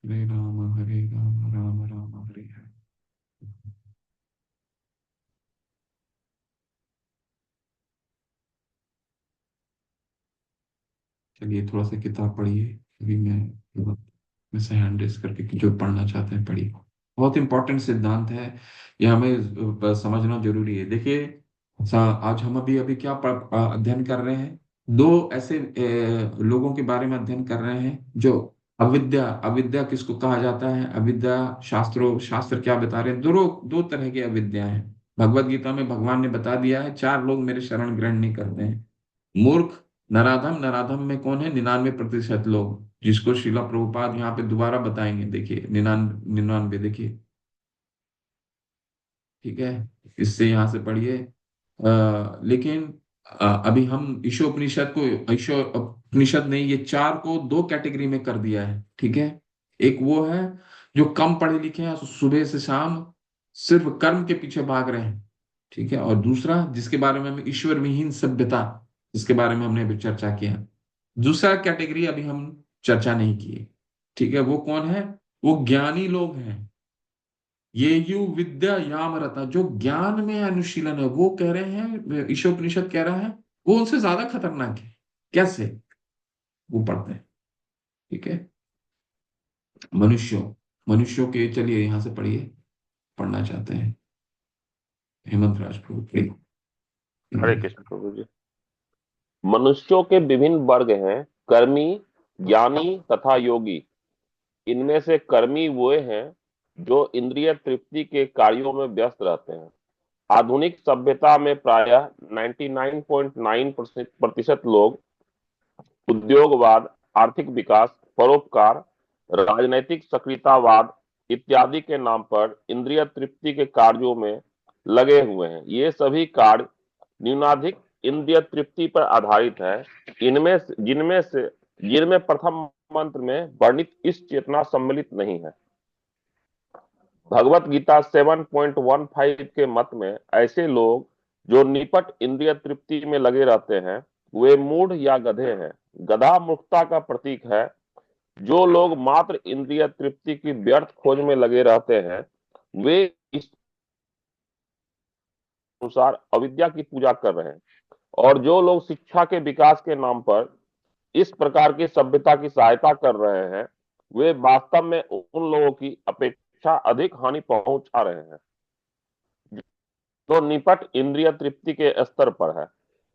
हरे राम राम राम हरे हरे। चलिए थोड़ा सा किताब पढ़िए। अभी मैं से हैंड रेस करके कि जो पढ़ना चाहते हैं पढ़िए। बहुत इंपॉर्टेंट सिद्धांत है, ये हमें समझना जरूरी है। देखिए आज हम अभी अभी क्या अध्ययन कर रहे हैं। दो ऐसे लोगों के बारे में अध्ययन कर रहे हैं जो अविद्या, अविद्या किसको कहा जाता है, अविद्या शास्त्र क्या बता रहे हैं। दो तरह की अविद्या है। भगवत गीता में भगवान ने बता दिया है, चार लोग मेरे शरण ग्रहण नहीं करते हैं। मूर्ख, नराधम, नराधम में कौन है, 99% लोग, जिसको शिला प्रभुपाद यहाँ पे दोबारा बताएंगे। देखिए 99, देखिए, ठीक है। इससे यहाँ से पढ़िए। लेकिन अभी हम ईशोपनिषद ने ये चार को दो कैटेगरी में कर दिया है, ठीक है। एक वो है जो कम पढ़े लिखे हैं, सुबह से शाम सिर्फ कर्म के पीछे भाग रहे हैं, ठीक है। और दूसरा जिसके बारे में हम ईश्वर विहीन सभ्यता, जिसके बारे में हमने अभी चर्चा किया। दूसरा कैटेगरी अभी हम चर्चा नहीं किए, ठीक है। वो कौन है, वो ज्ञानी लोग हैं। ये यु विद्या याम रता, जो ज्ञान में अनुशीलन है, वो कह रहे हैं, ईशोपनिषद कह रहा है वो उनसे ज्यादा खतरनाक है। कैसे, वो पढ़ते हैं, ठीक है। मनुष्यों मनुष्यों के, चलिए यहां से पढ़िए, पढ़ना चाहते हैं हेमंत राज प्रभु प्लीज। हरे कृष्ण प्रभु जी। मनुष्यों के विभिन्न वर्ग हैं, कर्मी, ज्ञानी तथा योगी। इनमें से कर्मी वे हैं जो इंद्रिय तृप्ति के कार्यों में व्यस्त रहते हैं। आधुनिक सभ्यता में प्रायः 99.9% लोग उद्योगवाद, आर्थिक विकास, परोपकार, राजनैतिक सक्रियतावाद इत्यादि के नाम पर इंद्रिय तृप्ति के कार्यों में लगे हुए हैं। ये सभी कार्य न्यूनाधिक इंद्रिय तृप्ति पर आधारित है। जिनमें प्रथम मंत्र में वर्णित इस चेतना सम्मिलित नहीं है। भगवत गीता 7.15 के मत में ऐसे लोग जो निपट इंद्रिय तृप्ति में लगे रहते हैं वे मूढ़ या गधे हैं। गधा मूर्खता का प्रतीक है। जो लोग मात्र इंद्रिय तृप्ति की व्यर्थ खोज में लगे रहते हैं वे इस अनुसार अविद्या की पूजा कर रहे हैं। और जो लोग शिक्षा के विकास के नाम पर इस प्रकार की सभ्यता की सहायता कर रहे हैं वे वास्तव में उन लोगों की अपेक्षा अधिक हानि पहुंचा रहे हैं जो निपट इंद्रिय तृप्ति के स्तर पर है।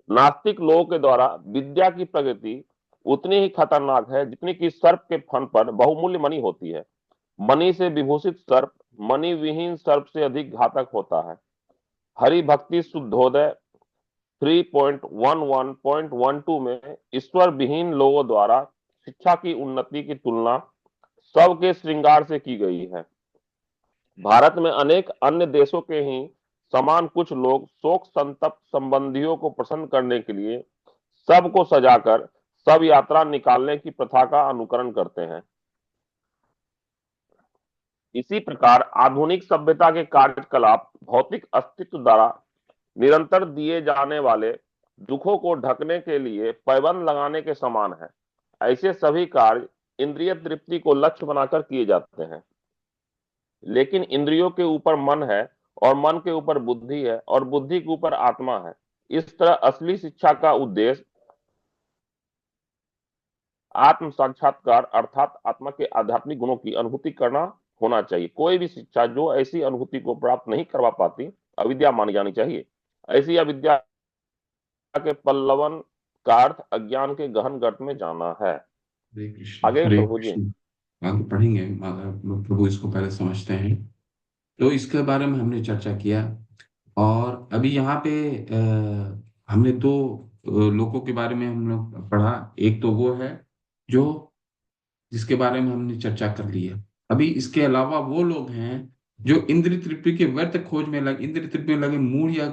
नास्तिक लोगों के द्वारा विद्या की प्रगति उतनी ही खतरनाक है जितनी कि सर्प के फन पर बहुमूल्य मणि होती है। मणि से विभूषित सर्प मणि विहीन सर्प से अधिक घातक होता है। हरि भक्ति शुद्धोदय 3.11.12 में ईश्वर विहीन लोगों द्वारा शिक्षा की उन्नति की तुलना सबके श्रृंगार से की गई है। भारत में अनेक अन्य देशों के ही समान कुछ लोग शोक संतप्त संबंधियों को प्रसन्न करने के लिए सबको सजाकर सब यात्रा निकालने की प्रथा का अनुकरण करते हैं। इसी प्रकार आधुनिक सभ्यता के कार्यकलाप भौतिक अस्तित्व द्वारा निरंतर दिए जाने वाले दुखों को ढकने के लिए पैबंद लगाने के समान है। ऐसे सभी कार्य इंद्रिय तृप्ति को लक्ष्य बनाकर किए जाते हैं। लेकिन इंद्रियों के ऊपर मन है और मन के ऊपर बुद्धि है और बुद्धि के ऊपर आत्मा है। इस तरह असली शिक्षा का उद्देश्य आत्म साक्षात्कार अर्थात आत्मा के आध्यात्मिक गुणों की अनुभूति करना होना चाहिए। कोई भी शिक्षा जो ऐसी अनुभूति को प्राप्त नहीं करवा पाती अविद्या मानी जानी चाहिए। ऐसी अविद्या के पल्लवन का अर्थ अज्ञान के गहन गर्त में जाना है। हरे कृष्ण आगे हरे प्रभु जी। कृष्ण। आगे पढ़ेंगे, प्रभु इसको पहले समझते हैं। तो इसके बारे में हमने चर्चा किया। और अभी यहाँ पे हमने दो लोगों के बारे में हम लोग पढ़ा। एक तो वो है जो, जिसके बारे में हमने चर्चा कर ली है। अभी इसके अलावा वो लोग हैं जो इंद्रिय तृप्ति के व्यर्थ खोज में लगे, इंद्रिय तृप्ति में लगे मूढ़ या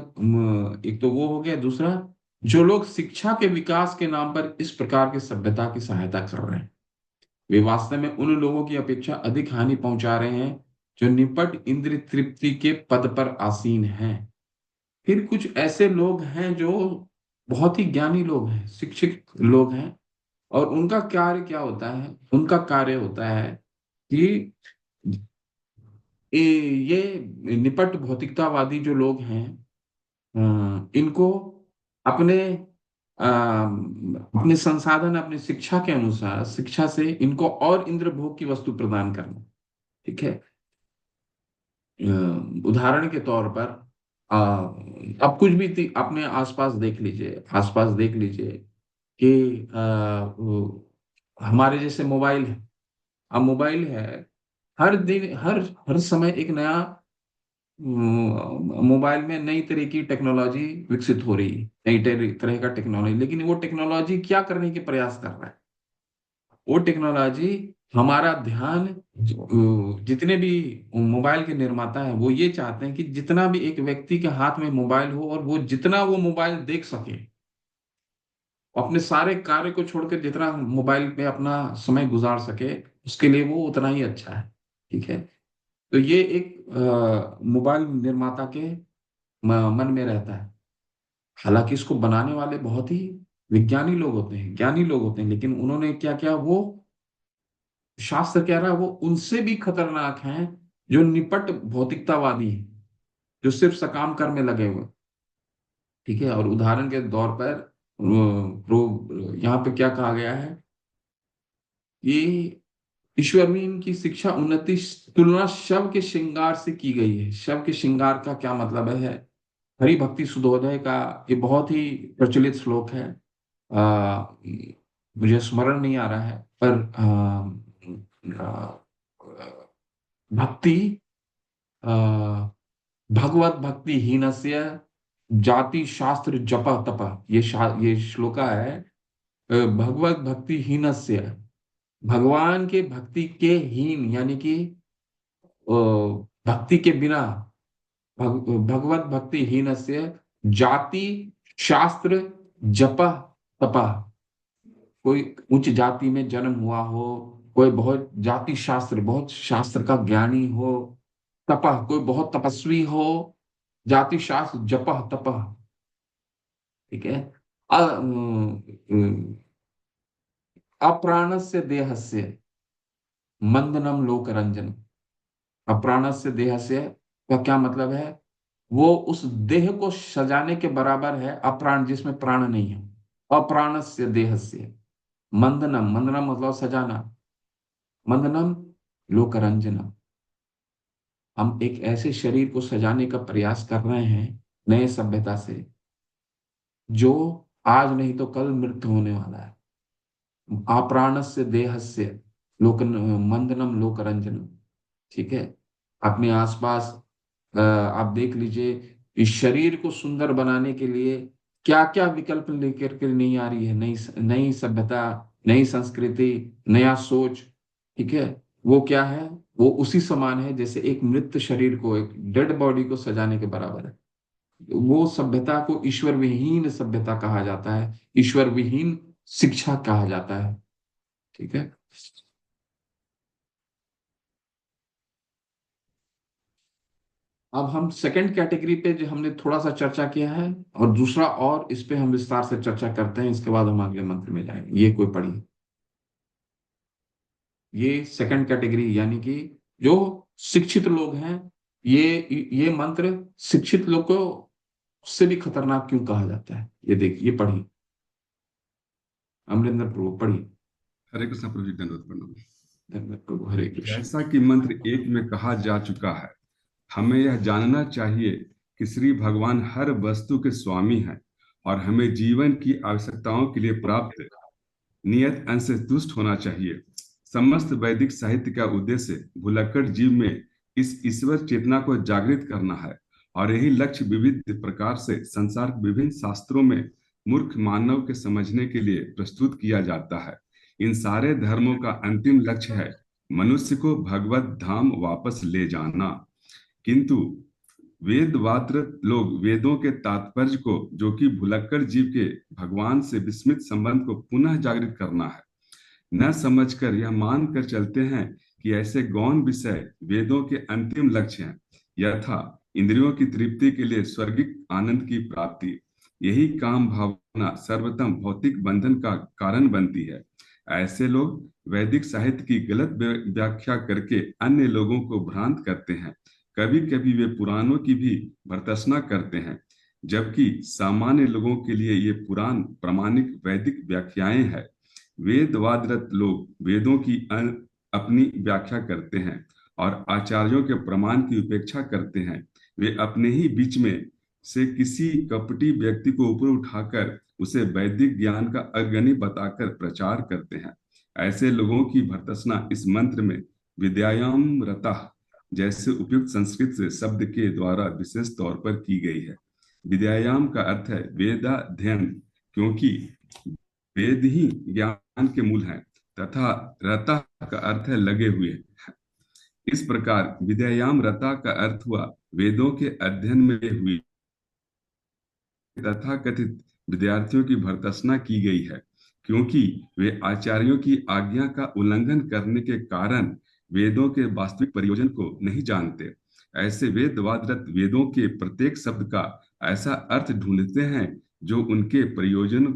एक तो वो हो गया। दूसरा, जो लोग शिक्षा के विकास के नाम पर इस प्रकार की सभ्यता की सहायता कर रहे हैं वे वास्तव में उन लोगों की अपेक्षा अधिक हानि पहुंचा रहे हैं जो निपट इंद्रिय तृप्ति के पद पर आसीन हैं। फिर कुछ ऐसे लोग हैं जो बहुत ही ज्ञानी लोग हैं, शिक्षित लोग हैं, और उनका कार्य क्या होता है, उनका कार्य होता है कि ये निपट भौतिकतावादी जो लोग हैं, इनको अपने अपने संसाधन, अपनी शिक्षा के अनुसार, शिक्षा से इनको और इंद्रभोग की वस्तु प्रदान करना। ठीक है। उदाहरण के तौर पर अब कुछ भी अपने आसपास देख लीजिए, आसपास देख लीजिए कि हमारे जैसे मोबाइल है। अब मोबाइल है, हर दिन हर समय एक नया मोबाइल में नई तरह की टेक्नोलॉजी विकसित हो रही है, नई तरह का टेक्नोलॉजी। लेकिन वो टेक्नोलॉजी क्या करने के प्रयास कर रहा है? वो टेक्नोलॉजी हमारा ध्यान, जितने भी मोबाइल के निर्माता हैं वो ये चाहते हैं कि जितना भी एक व्यक्ति के हाथ में मोबाइल हो और वो जितना वो मोबाइल देख सके, अपने सारे कार्य को छोड़कर जितना मोबाइल पे अपना समय गुजार सके, उसके लिए वो उतना ही अच्छा है। ठीक है। तो ये एक मोबाइल निर्माता के मन में रहता है। हालांकि इसको बनाने वाले बहुत ही विज्ञानी लोग होते हैं, ज्ञानी लोग होते हैं, लेकिन उन्होंने क्या किया, वो शास्त्र कह रहा है वो उनसे भी खतरनाक हैं जो निपट भौतिकतावादी हैं, जो सिर्फ सकाम कर्म में लगे हुए। ठीक है। और उदाहरण के तौर पर यहाँ पे क्या कहा गया है कि ईश्वरवीन की शिक्षा उन्नति तुलना शव के श्रृंगार से की गई है। शव के श्रृंगार का क्या मतलब है? हरि भक्ति सुधोदय का ये बहुत ही प्रचलित श्लोक है। मुझे स्मरण नहीं आ रहा है, पर भक्ति भगवत भक्ति हीनस्य जाति शास्त्र जप तप, ये श्लोका है। भगवत भक्ति हीनस्य, भगवान के भक्ति के हीन यानी कि भक्ति के बिना, भगवत भक्ति हीनस्य जाति शास्त्र जप तप। कोई उच्च जाति में जन्म हुआ हो, कोई बहुत जाति शास्त्र, बहुत शास्त्र का ज्ञानी हो, तपह कोई बहुत तपस्वी हो, जाति शास्त्र जपह तपह। ठीक है। अप्राणस्य देहस्य मंदनम लोकरंजन। अप्राणस्य देहस्य का क्या मतलब है? वो उस देह को सजाने के बराबर है, अप्राण जिसमें प्राण नहीं है। अप्राणस्य देहस्य मंदनम, मंदनम मतलब सजाना, मंदनम लोकरंजनम। हम एक ऐसे शरीर को सजाने का प्रयास कर रहे हैं नए सभ्यता से, जो आज नहीं तो कल मृत्यु होने वाला है। अप्राणस्य देहस्य मंदनम लोकरंजनम। ठीक है। अपने आसपास आप देख लीजिए, इस शरीर को सुंदर बनाने के लिए क्या क्या विकल्प लेकर के नहीं आ रही है नई नई सभ्यता, नई संस्कृति, नया सोच। ठीक है। वो क्या है? वो उसी समान है जैसे एक मृत शरीर को, एक डेड बॉडी को सजाने के बराबर है। वो सभ्यता को ईश्वर विहीन सभ्यता कहा जाता है, ईश्वर विहीन शिक्षा कहा जाता है। ठीक है। अब हम सेकंड कैटेगरी पे जो हमने थोड़ा सा चर्चा किया है, और दूसरा और इस पे हम विस्तार से चर्चा करते हैं, इसके बाद हम अगले मंत्र में जाएंगे। ये कोई पढ़िए। ये सेकंड कैटेगरी यानी कि जो शिक्षित लोग हैं, ये मंत्र शिक्षित लोग को उससे भी खतरनाक क्यों कहा जाता है? ये देखिए, पढ़िए अमरिंदर प्रभु, पढ़िए। हरे कृष्ण प्रभु जी, दंडवत प्रणाम। धन्यवाद प्रभु, हरे कृष्ण। जैसा कि मंत्र एक में कहा जा चुका है, हमें यह जानना चाहिए कि श्री भगवान हर वस्तु के स्वामी हैं और हमें जीवन की आवश्यकताओं के लिए प्राप्त नियत अंश से तुष्ट होना चाहिए। समस्त वैदिक साहित्य का उद्देश्य भुलक्कड़ जीव में इस ईश्वर चेतना को जागृत करना है, और यही लक्ष्य विविध प्रकार से संसार के विभिन्न शास्त्रों में मूर्ख मानव के समझने के लिए प्रस्तुत किया जाता है। इन सारे धर्मों का अंतिम लक्ष्य है मनुष्य को भगवत धाम वापस ले जाना। किंतु वेदवाद्र लोग वेदों के तात्पर्य को, जो कि भुलक्कड़ जीव के भगवान से विस्मृत संबंध को पुनः जागृत करना है, न समझकर यह मानकर चलते हैं कि ऐसे गौण विषय वेदों के अंतिम लक्ष्य हैं, यथा इंद्रियों की तृप्ति के लिए स्वर्गिक आनंद की प्राप्ति। यही काम भावना सर्वोत्तम भौतिक बंधन का कारण बनती है। ऐसे लोग वैदिक साहित्य की गलत व्याख्या करके अन्य लोगों को भ्रांत करते हैं। कभी कभी वे पुराणों की भी भर्त्सना करते हैं, जबकि सामान्य लोगों के लिए ये पुराण प्रामाणिक वैदिक व्याख्याएं हैं। वेदवादरत लोग वेदों की अपनी व्याख्या करते हैं और आचार्यों के प्रमाण की उपेक्षा करते हैं। वे अपने ही बीच में से किसी कपटी व्यक्ति को ऊपर उठाकर उसे वैदिक ज्ञान का अग्रणी बताकर प्रचार करते हैं। ऐसे लोगों की भर्त्सना इस मंत्र में विद्यायाम रतः जैसे उपयुक्त संस्कृत से शब्द के द्वारा विशेष तौर पर की गई है। विद्यायाम का अर्थ है वेदाध्ययन, क्योंकि वेद ही ज्ञान के मूल हैं, तथा रता का अर्थ है लगे हुए। इस प्रकार विद्यायाम रता का अर्थ हुआ वेदों के अध्ययन में हुई तथाकथित विद्यार्थियों की भर्त्सना की गई है, क्योंकि वे आचार्यों की आज्ञा का उल्लंघन करने के कारण वेदों के वास्तविक प्रयोजन को नहीं जानते। ऐसे वेदवादरत वेदों के प्रत्येक शब्द का ऐसा अर्थ ढूंढते हैं जो उनके प्रयोजन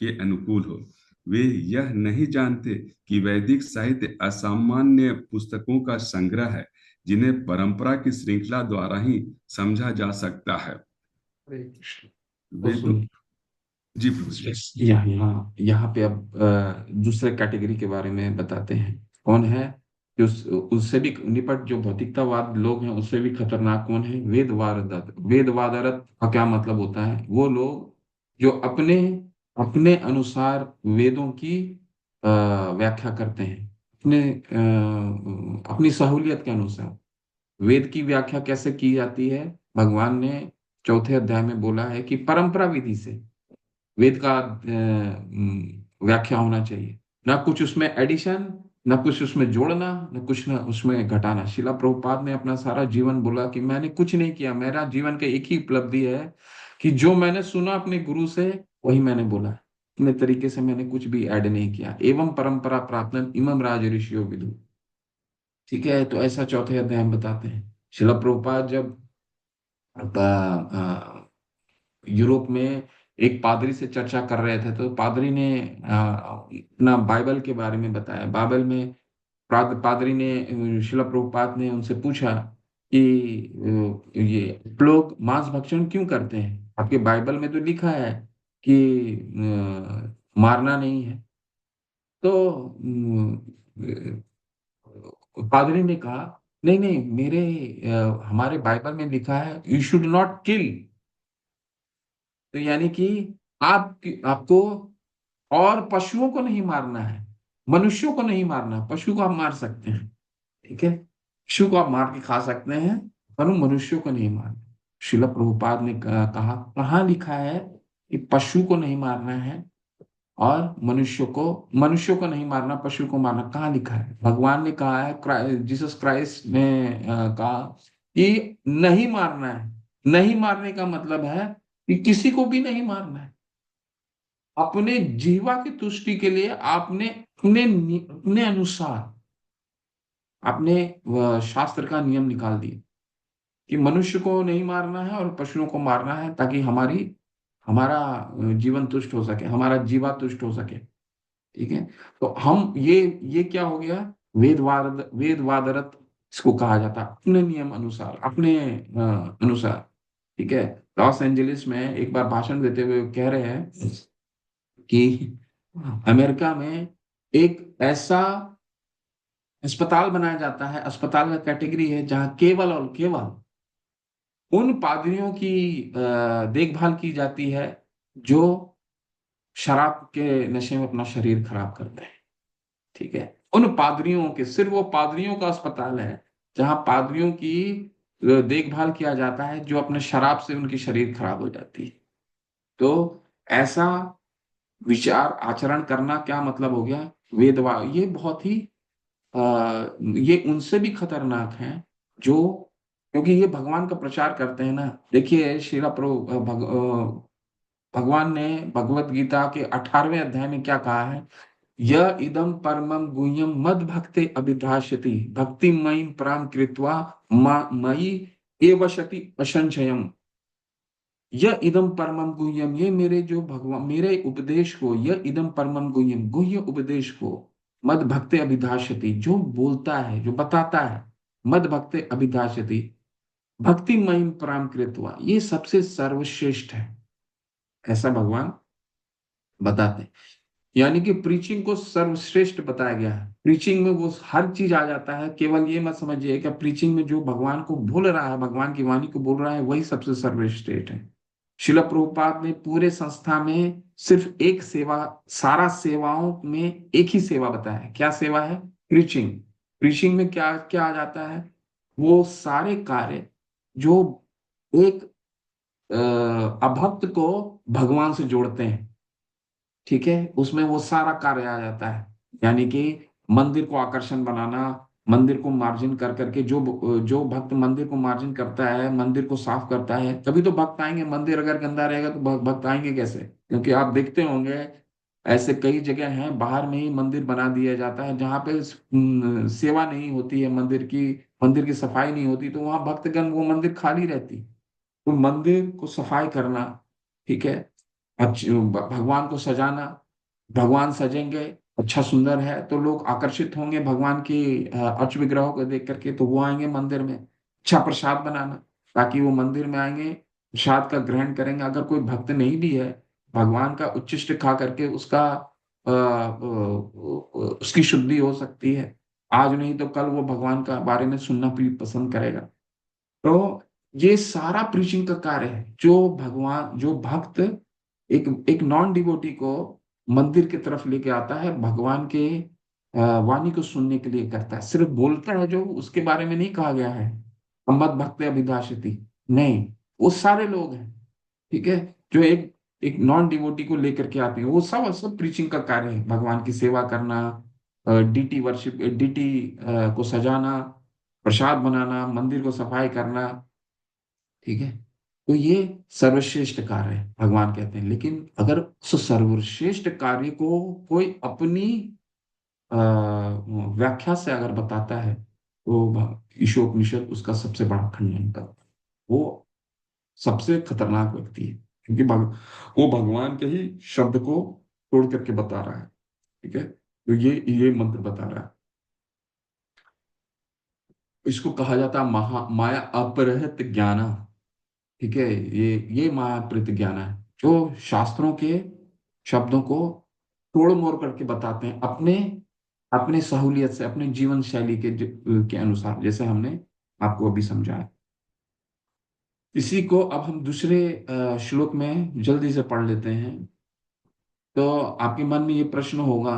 के अनुकूल हो। वे यह नहीं जानते कि वैदिक साहित्य असामान्य पुस्तकों का संग्रह है, जिन्हें परंपरा की श्रृंखला द्वारा ही समझा जा सकता है। हरे कृष्ण। तो वे तो सुनिए, जी प्रभु जी। यहाँ पे अब दूसरे कैटेगरी के बारे में बताते हैं। कौन है जो उससे भी निपट, जो भौतिकतावाद लोग हैं उससे भी खतरनाक कौन है? वेदवादरत। वेदवादरत का क्या मतलब होता है? वो लोग जो अपने अपने अनुसार वेदों की व्याख्या करते हैं, अपनी सहूलियत के अनुसार। वेद की व्याख्या कैसे की जाती है? भगवान ने चौथे अध्याय में बोला है कि परंपरा विधि से वेद का व्याख्या होना चाहिए, ना कुछ उसमें एडिशन, ना कुछ उसमें जोड़ना, ना कुछ ना उसमें घटाना। शिला प्रभुपाद ने अपना सारा जीवन बोला कि मैंने कुछ नहीं किया, मेरा जीवन का एक ही उपलब्धि है कि जो मैंने सुना अपने गुरु से वही मैंने बोला, अपने तरीके से मैंने कुछ भी ऐड नहीं किया। एवं परंपरा प्राप्त इमम राज ऋषियों विदु। ठीक है, तो ऐसा चौथे अध्याय में बताते हैं। शिला प्रभुपाद जब यूरोप में एक पादरी से चर्चा कर रहे थे, तो पादरी ने अपना बाइबल के बारे में बताया। बाइबल में पादरी ने, शिला प्रभुपाद ने उनसे पूछा कि ये आप लोग मांस भक्षण क्यों करते हैं? आपके बाइबल में तो लिखा है कि मारना नहीं है। तो पादरी ने कहा, नहीं नहीं, हमारे बाइबल में लिखा है यू शुड नॉट किल। तो यानी कि आपको और पशुओं को नहीं मारना है, मनुष्यों को नहीं मारना। पशु को आप मार सकते हैं, ठीक है, पशु को आप मार के खा सकते हैं, पर मनुष्यों को नहीं मारना। शिला प्रभुपाद ने कहा, कहाँ लिखा है कि पशु को नहीं मारना है और मनुष्यों को नहीं मारना, पशु को मारना? कहाँ लिखा है? भगवान ने कहा है, जीसस क्राइस्ट ने कहा कि नहीं मारना है। नहीं मारने का मतलब है कि किसी को भी नहीं मारना है। अपने जीवा की तुष्टि के लिए आपने अपने अनुसार आपने शास्त्र का नियम निकाल दिया कि मनुष्य को नहीं मारना है और पशुओं को मारना है, ताकि हमारा जीवन तुष्ट हो सके, हमारा जीवा तुष्ट हो सके। ठीक है, तो हम ये क्या हो गया? वेदवादरत इसको कहा जाता है, अपने नियम अनुसार, अपने अनुसार। ठीक है, लॉस एंजलिस में एक बार भाषण देते हुए वो कह रहे हैं कि अमेरिका में एक ऐसा अस्पताल बनाया जाता है, अस्पताल का कैटेगरी है जहां केवल और केवल उन पादरियों की देखभाल की जाती है जो शराब के नशे में अपना शरीर खराब करते हैं। ठीक है, उन पादरियों के, सिर्फ वो पादरियों का अस्पताल है जहां पादरियों की देखभाल किया जाता है जो अपने शराब से उनकी शरीर खराब हो जाती है। तो ऐसा विचार आचरण करना क्या मतलब हो गया? ये बहुत ही ये उनसे भी खतरनाक है जो, क्योंकि ये भगवान का प्रचार करते हैं ना। देखिए श्रीला प्रभु भगवान ने भगवत गीता के 18वें अध्याय में क्या कहा है? यह इदम परमम गुह्यम मद भक्ते अभिधास्यति भक्ति मयि प्राम कृत्वा मयि एवशति असंशयम। यह इदम परमम गुह्यम, ये मेरे जो भगवान मेरे उपदेश को, यह इदम परमम गुह्यम, गुह्य उपदेश को, मद भक्ते अभिधाष्यति, जो बोलता है, जो बताता है, मद भक्ते अभिधाष्यति, भक्ति महिम पराम कृत्वा, ये सबसे सर्वश्रेष्ठ है, ऐसा भगवान बताते हैं। यानी कि प्रीचिंग को सर्वश्रेष्ठ बताया गया है। प्रीचिंग में वो हर चीज आ जाता है। केवल ये मत समझिए कि प्रीचिंग में जो भगवान को बोल रहा है, भगवान की वाणी को बोल रहा है, वही सबसे सर्वश्रेष्ठ है। शिल प्रभुपाद ने पूरे संस्था में सिर्फ एक सेवा, सारा सेवाओं में एक ही सेवा बताया। क्या सेवा है? प्रीचिंग। प्रीचिंग में क्या क्या आ जाता है? वो सारे कार्य जो एक अभक्त को भगवान से जोड़ते हैं, ठीक है, उसमें वो सारा कार्य आ जाता है। यानी कि मंदिर को आकर्षण बनाना, मंदिर को मार्जिन कर करके, जो जो भक्त मंदिर को मार्जिन करता है, मंदिर को साफ करता है, तभी तो भक्त आएंगे। मंदिर अगर गंदा रहेगा तो भक्त आएंगे कैसे? क्योंकि आप देखते होंगे ऐसे कई जगह हैं, बाहर में ही मंदिर बना दिया जाता है जहाँ पे सेवा नहीं होती है, मंदिर की सफाई नहीं होती, तो वहां भक्तगण, वो मंदिर खाली रहती। तो मंदिर को सफाई करना, ठीक है, भगवान को सजाना, भगवान सजेंगे, अच्छा सुंदर है तो लोग आकर्षित होंगे भगवान की अर्च विग्रहों को देख करके, तो वो आएंगे मंदिर में। अच्छा प्रसाद बनाना, ताकि वो मंदिर में आएंगे, प्रसाद का ग्रहण करेंगे। अगर कोई भक्त नहीं भी है, भगवान का उच्चिष्ट खा करके उसकी शुद्धि हो सकती है। आज नहीं तो कल वो भगवान का बारे में सुनना भी पसंद करेगा। तो ये सारा प्रीचिंग का कार्य है, जो भक्त एक एक नॉन डिवोटी को मंदिर की तरफ लेके आता है, भगवान के वाणी को सुनने के लिए करता है। सिर्फ बोलता है, जो उसके बारे में नहीं कहा गया है मत भक्त अभिधाषिति, नहीं, वो सारे लोग हैं, ठीक है, जो एक एक नॉन डिवोटी को लेकर के आते हैं, वो सब सब प्रीचिंग का कार्य है। भगवान की सेवा करना, डीटी वर्शिप, डीटी को सजाना, प्रसाद बनाना, मंदिर को सफाई करना, ठीक है। तो ये सर्वश्रेष्ठ कार्य है, भगवान कहते हैं। लेकिन अगर उस सर्वश्रेष्ठ कार्य को कोई अपनी व्याख्या से अगर बताता है, तो ईशोपनिषद उसका सबसे बड़ा खंडन करता है। वो सबसे खतरनाक व्यक्ति है, क्योंकि वो भगवान के ही शब्द को तोड़ करके बता रहा है, ठीक है। तो ये मंत्र बता रहा है। इसको कहा जाता है माया अपरहित ज्ञान, ठीक है। ये महाप्रीत ज्ञान है, जो शास्त्रों के शब्दों को तोड़ मोड़ करके बताते हैं, अपने अपने सहूलियत से, अपने जीवन शैली के अनुसार, जैसे हमने आपको अभी समझाया। इसी को अब हम दूसरे श्लोक में जल्दी से पढ़ लेते हैं। तो आपके मन में ये प्रश्न होगा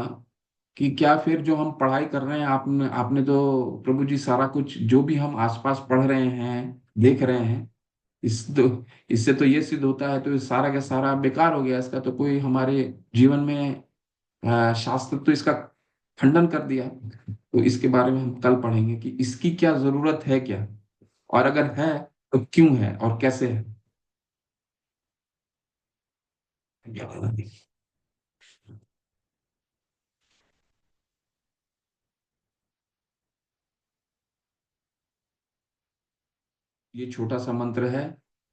कि क्या फिर जो हम पढ़ाई कर रहे हैं, आपने आपने तो प्रभु जी सारा कुछ जो भी हम आसपास पढ़ रहे हैं, देख रहे हैं, इससे तो ये सिद्ध होता है, तो ये सारा का सारा बेकार हो गया, इसका तो कोई हमारे जीवन में शास्त्र तो इसका खंडन कर दिया। तो इसके बारे में हम कल पढ़ेंगे कि इसकी क्या जरूरत है, क्या, और अगर है तो क्यों है और कैसे है। ये छोटा सा मंत्र है।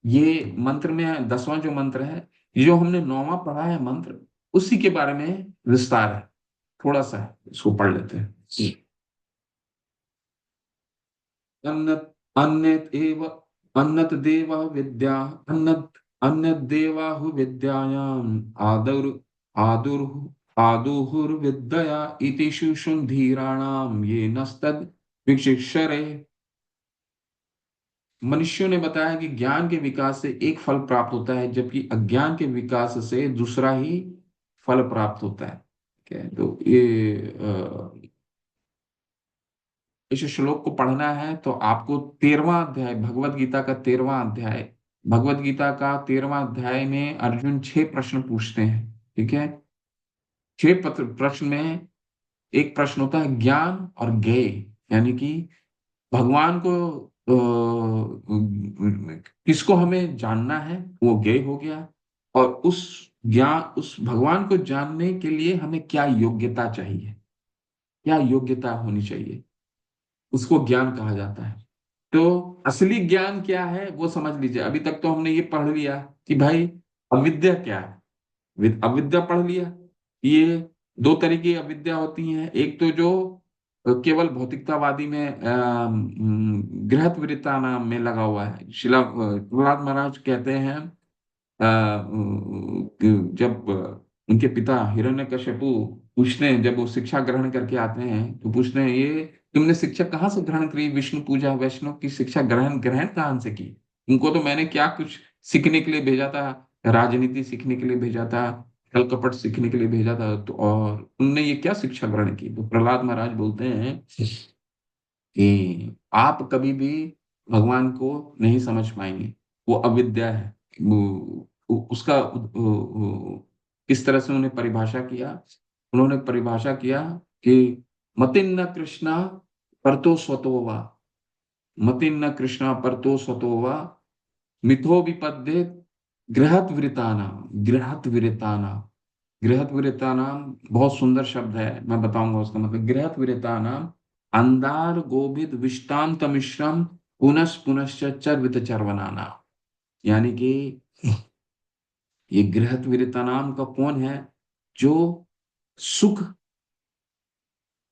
ये मंत्र में 10वां जो मंत्र है, ये जो हमने 9वां पढ़ा है मंत्र, उसी के बारे में विस्तार है, थोड़ा सा है, इसको पढ़ लेते हैं। अन्नत अन्यत एव अन्नत देवा विद्या अन्नत अन्यत देवाहु विद्यायाम आदुर आदुर आदुहुर्विद्या इति शुशुंधीराणाम ये नस्तद विशिक्षरे। मनुष्यों ने बताया कि ज्ञान के विकास से एक फल प्राप्त होता है, जबकि अज्ञान के विकास से दूसरा ही फल प्राप्त होता है। ठीक है, तो ये इस श्लोक को पढ़ना है तो आपको 13वां अध्याय, भगवत गीता का 13वां अध्याय, भगवत गीता का 13वां अध्याय में अर्जुन 6 प्रश्न पूछते हैं, ठीक है। 6 प्रश्न में एक प्रश्न होता है ज्ञान और ज्ञेय, यानी कि भगवान को किसको हमें जानना है, वो ज्ञेय हो गया। और उस भगवान को जानने के लिए हमें क्या योग्यता चाहिए, क्या योग्यता होनी चाहिए, उसको ज्ञान कहा जाता है। तो असली ज्ञान क्या है वो समझ लीजिए। अभी तक तो हमने ये पढ़ लिया कि भाई अविद्या क्या है, अविद्या पढ़ लिया। ये दो तरह की अविद्या होती हैं। एक तो जो केवल भौतिकतावादी में गृहत्वृत्ता नाम में लगा हुआ है। शिला प्रहलाद महाराज कहते हैं जब उनके पिता हिरण्यकशिपु पूछते हैं, जब वो शिक्षा ग्रहण करके आते हैं तो पूछते हैं, ये तुमने शिक्षा कहाँ से ग्रहण करी, विष्णु पूजा वैष्णव की शिक्षा ग्रहण ग्रहण कहाँ से की? उनको तो मैंने क्या कुछ सीखने के लिए भेजा था, राजनीति सीखने के लिए भेजा था, छल कपट सीखने के लिए भेजा था, तो और तुमने ये क्या शिक्षा ग्रहण की? तो प्रहलाद महाराज बोलते हैं कि आप कभी भी भगवान को नहीं समझ पाएंगे, वो अविद्या है। उसका किस तरह से उन्हें परिभाषा किया? उन्होंने परिभाषा किया कि मतिन्न कृष्णा परतो स्वतो वा, मतिन्न कृष्णा परतो स्वतो वा, मिथो विपद्ये गृहत्वृतानाम, गृहत्वृतानाम। गृहत्वृतानाम बहुत सुंदर शब्द है, मैं बताऊंगा उसका मतलब। गृहत्वृतानाम अंधार गोभिद विष्टान्त मिश्रम पुनस् पुनश्च चर्वित चर्वनाना। यानी कि ये गृहत्वृता नाम का कौन है? जो सुख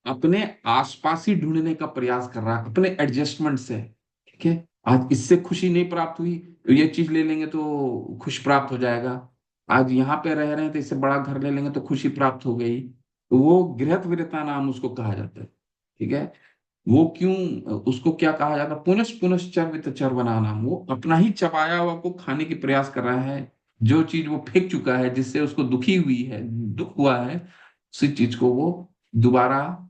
अपने आसपास ही ढूंढने का प्रयास कर रहा है, अपने एडजस्टमेंट से। ठीक है, आज इससे खुशी नहीं प्राप्त हुई तो ये चीज ले लेंगे तो खुश प्राप्त हो जाएगा। आज यहाँ पे रह रहे हैं तो इससे बड़ा घर ले लेंगे तो खुशी प्राप्त हो गई। तो वो गृहत्वृता नाम उसको कहा जाता है। ठीक है, वो क्यों, उसको क्या कहा जाता है? पुनस् पुनश्चर्वित चर्वना नाम। वो अपना ही चबाया हुआ को खाने की प्रयास कर रहा है। जो चीज वो फेंक चुका है, जिससे उसको दुखी हुई है, दुख हुआ है, उसी चीज को वो दोबारा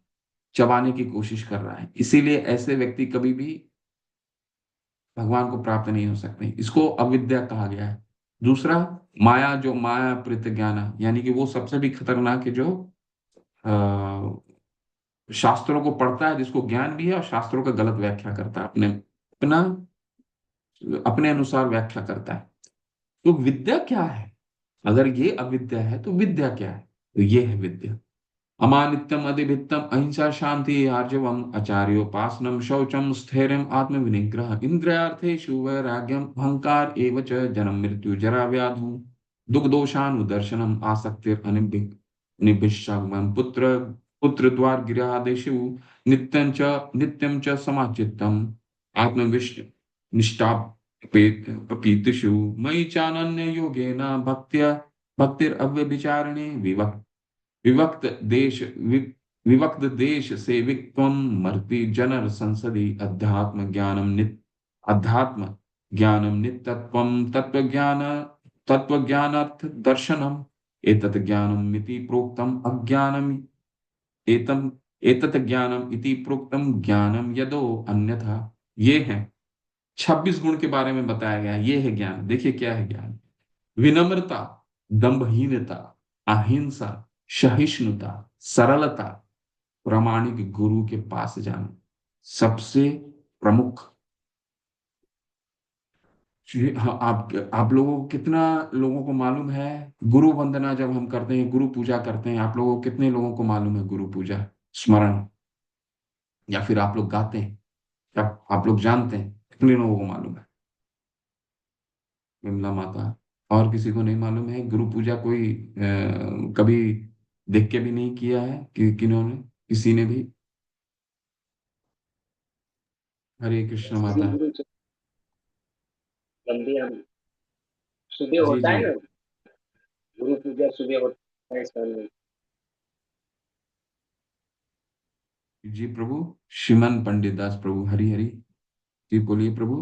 चबाने की कोशिश कर रहा है। इसीलिए ऐसे व्यक्ति कभी भी भगवान को प्राप्त नहीं हो सकते। इसको अविद्या कहा गया है। दूसरा माया, जो माया प्रत ज्ञान, यानी कि वो सबसे भी खतरनाक है, जो शास्त्रों को पढ़ता है, जिसको ज्ञान भी है और शास्त्रों का गलत व्याख्या करता है, अपना अपने अनुसार व्याख्या करता है। तो विद्या क्या है? अगर ये अविद्या है तो विद्या क्या है? तो ये है विद्या। अमानित्यम अधिभित्तम अहिंसा शांति आर्जवम आचार्योपासनम शौचम स्थैर्यम आत्म विनिग्रह इंद्रियार्थेषु वैराग्यम अहंकार एव च जन्म मृत्यु जरा व्याधु दुख दोषानुदर्शनम आसक्तिर अनिभिषागमन पुत्र पुत्र द्वार गृहादेशु नित्यं च समाचित्तम आत्मविश्व निष्ठा पीतिषु मयि चानन्य योगेन भक्त्या भक्तिर अव्यभिचारिणे विवक्त देश विवक्त देश सेवित्वम मर्ति जनर संसदि अध्यात्म ज्ञानम नित्यत्वम तत्व ज्ञानार्थ दर्शनम एतत् ज्ञानम इति प्रोक्तम अज्ञानम एतम एतत् ज्ञानम इति प्रोक्तम ज्ञानम यदो अन्यथा। ये है 26 गुण के बारे में बताया गया है। ये है ज्ञान। देखिए क्या है ज्ञान। विनम्रता, दंभहीनता, अहिंसा, सहिष्णुता, सरलता, प्रामाणिक गुरु के पास जाना। सबसे प्रमुख हाँ, आप लोगों को कितना लोगों को मालूम है गुरु वंदना जब हम करते हैं, गुरु पूजा करते हैं, आप लोगों को कितने लोगों को मालूम है गुरु पूजा स्मरण? या फिर आप लोग गाते हैं? क्या आप लोग जानते हैं? कितने लोगों को मालूम है विमला माता? और किसी को नहीं मालूम है गुरु पूजा? कोई कभी देख के भी नहीं किया है कि किन्होंने, किसी ने भी? हरे कृष्ण जी माता। गुरु जी, जल्दी हम सुबह जी होता जी है ना, गुरु पूजा सुबह होता है सर में। जी प्रभु। श्रीमन पंडित दास प्रभु, हरि हरि। जी बोलिए प्रभु।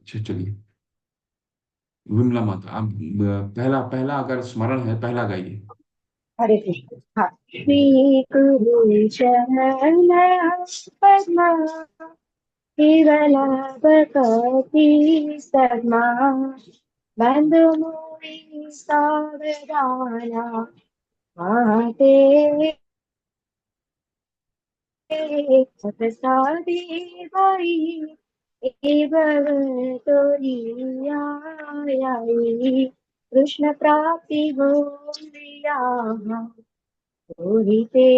अच्छा चलिए, विमला माता आप पहला पहला अगर स्मरण है पहला गाइए। हरे कृष्ण। हाँ। श्री गुरु चरण पद्मा केवलावकति सद्मा बंधु मुनि सावधाना माते प्रसादी बाई एवं तोरियाई कृष्ण प्राप्ति गोरिया पूरिते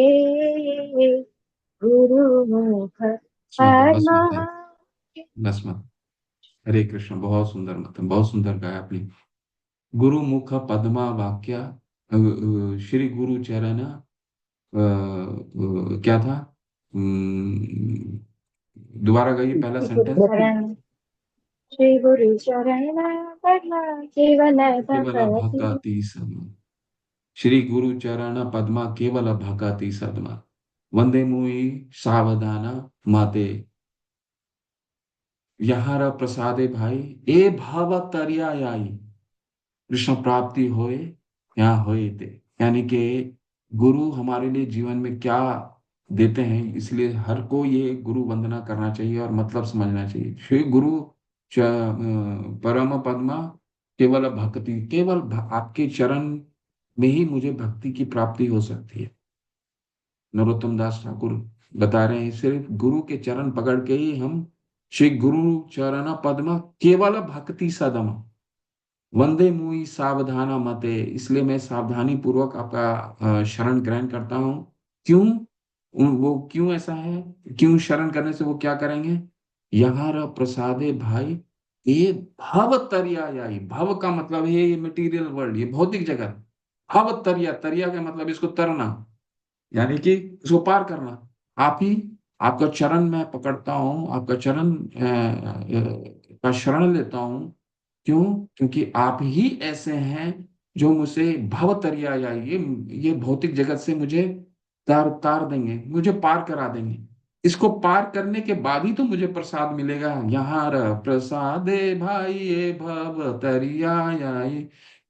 गुरुमुख बस पद्मा। मत है, बस मत। हरे कृष्ण, बहुत सुंदर, मतलब बहुत सुंदर गाया आपने। गुरु मुख पद्मा वाक्य, श्री गुरु चरण, क्या था? दोबारा गाइए पहला श्री गुरु सेंटेंस। चरण, श्री गुरु चरण पद्मा केवल केवल भगति। भक्ति सदमा, श्री गुरु चरण पद्मा केवल भक्ति सदमा, वंदे मुई सावधाना माते, यहाँ प्रसादे भाई, ए भाव तरिया आई, कृष्ण प्राप्ति होए यहाँ होए ते। यानी कि गुरु हमारे लिए जीवन में क्या देते हैं, इसलिए हर को ये गुरु वंदना करना चाहिए और मतलब समझना चाहिए। श्री गुरु परम पद्मा केवल भक्ति, केवल आपके चरण में ही मुझे भक्ति की प्राप्ति हो सकती है। नरोत्तम दास ठाकुर बता रहे हैं, सिर्फ गुरु के चरण पकड़ के ही हम, श्री गुरु चरण पद्म केवल भक्ति सदम, वंदे मुई सावधाना मते, इसलिए मैं सावधानी पूर्वक आपका शरण ग्रहण करता हूँ। क्यों? वो क्यों ऐसा है? क्यों शरण करने से वो क्या करेंगे? यहाँ प्रसादे भाई, ये भव तरियाई, भव का मतलब है ये मटेरियल वर्ल्ड, ये भौतिक जगत। भव तरिया, तरिया का मतलब इसको तरना, यानी कि उसको पार करना। आप ही, आपका चरण मैं पकड़ता हूँ, आपका चरण का शरण लेता हूँ। क्यों? क्योंकि आप ही ऐसे हैं जो मुझे भवतरिया, या ये भौतिक जगत से मुझे तार तार देंगे, मुझे पार करा देंगे। इसको पार करने के बाद ही तो मुझे प्रसाद मिलेगा। यहाँ प्रसादे भाई ये भवतरिया,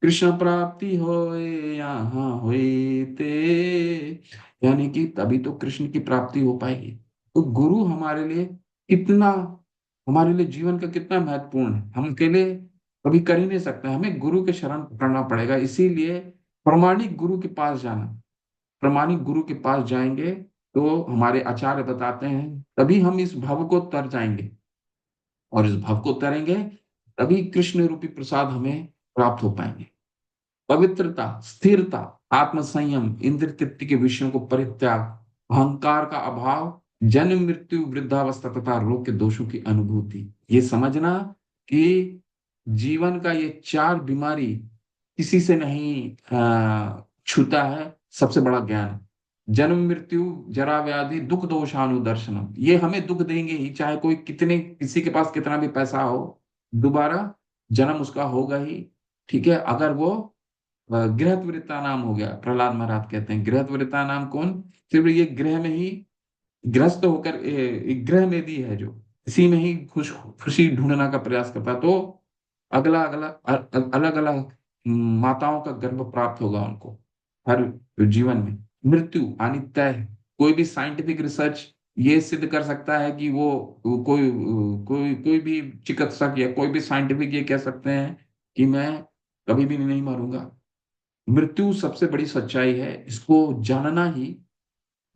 कृष्ण प्राप्ति होए यहाँ होए ते, यानी कि तभी तो कृष्ण की प्राप्ति हो पाएगी। तो गुरु हमारे लिए कितना, हमारे लिए जीवन का कितना महत्वपूर्ण है, हम अकेले कभी कर ही नहीं सकते, हमें गुरु के शरण पकड़ना पड़ेगा। इसीलिए प्रामाणिक गुरु के पास जाना, प्रामाणिक गुरु के पास जाएंगे तो हमारे आचार्य बताते हैं तभी हम इस भव को तर जाएंगे, और इस भव को तरेंगे तभी कृष्ण रूपी प्रसाद हमें प्राप्त हो पाएंगे। पवित्रता, स्थिरता, आत्म संयम, इंद्र तृप्ति के विषयों को परित्याग, अहंकार का अभाव, जन्म मृत्यु वृद्धावस्था तथा रोग के दोषों की अनुभूति, ये समझना कि जीवन का ये चार बीमारी किसी से नहीं छूता है, सबसे बड़ा ज्ञान। जन्म मृत्यु जरा व्याधि दुख दोषानुदर्शनम, ये हमें दुख देंगे ही, चाहे कोई कितने, किसी के पास कितना भी पैसा हो, दोबारा जन्म उसका होगा ही। ठीक है, अगर वो गृहत्वृता नाम हो गया, प्रहलाद महाराज कहते हैं गृहत्वृता नाम कौन? सिर्फ ये गृह में ही ग्रस्त होकर एक गृह में भी है जो इसी में ही खुशी ढूंढना का प्रयास करता है, तो अगला अगला अलग अलग माताओं का गर्भ प्राप्त होगा उनको हर जीवन में। मृत्यु आनी तय है। कोई भी साइंटिफिक रिसर्च ये सिद्ध कर सकता है कि वो कोई भी चिकित्सक या कोई भी साइंटिफिक ये कह सकते हैं कि मैं कभी भी नहीं मरूंगा। मृत्यु सबसे बड़ी सच्चाई है, इसको जानना ही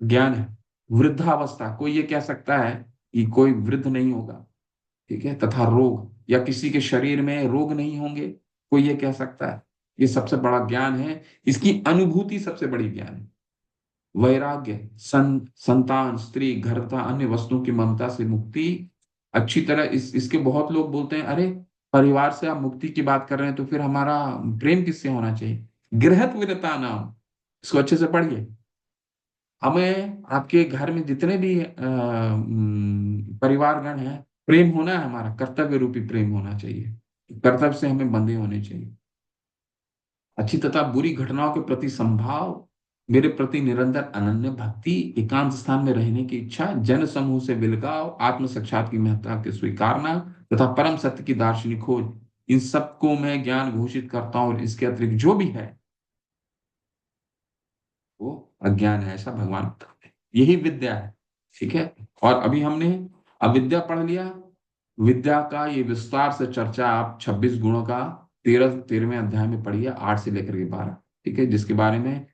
ज्ञान है। वृद्धावस्था, कोई ये कह सकता है कि कोई वृद्ध नहीं होगा, ठीक है, तथा रोग, या किसी के शरीर में रोग नहीं होंगे, कोई ये कह सकता है, ये सबसे बड़ा ज्ञान है। इसकी अनुभूति सबसे बड़ी ज्ञान है। वैराग्य, संतान, स्त्री, घर तथा अन्य वस्तुओं की ममता से मुक्ति। अच्छी तरह इसके बहुत लोग बोलते हैं, अरे परिवार से आप मुक्ति की बात कर रहे हैं तो फिर हमारा प्रेम किससे होना चाहिए? गृहत्वरता नाम, इसको अच्छे से पढ़िए। हमें आपके घर में जितने भी परिवारगण हैं, प्रेम होना है, हमारा कर्तव्य रूपी प्रेम होना चाहिए, कर्तव्य से हमें बंधे होने चाहिए। अच्छी तथा बुरी घटनाओं के प्रति संभाव, मेरे प्रति निरंतर अनन्य भक्ति, एकांत स्थान में रहने की इच्छा, जन समूह से विलगाव, आत्म साक्षात की महत्ता के स्वीकारना तथा परम सत्य की दार्शनिक खोज, इन सबको मैं ज्ञान घोषित करता हूं, और इसके अतिरिक्त जो भी है वो अज्ञान है, ऐसा भगवान बताते हैं। यही विद्या है, ठीक है। और अभी हमने अविद्या पढ़ लिया। विद्या का ये विस्तार से चर्चा आप 26 गुणों का 13वें अध्याय में पढ़िए, 8 से लेकर के 12, ठीक है, जिसके बारे में,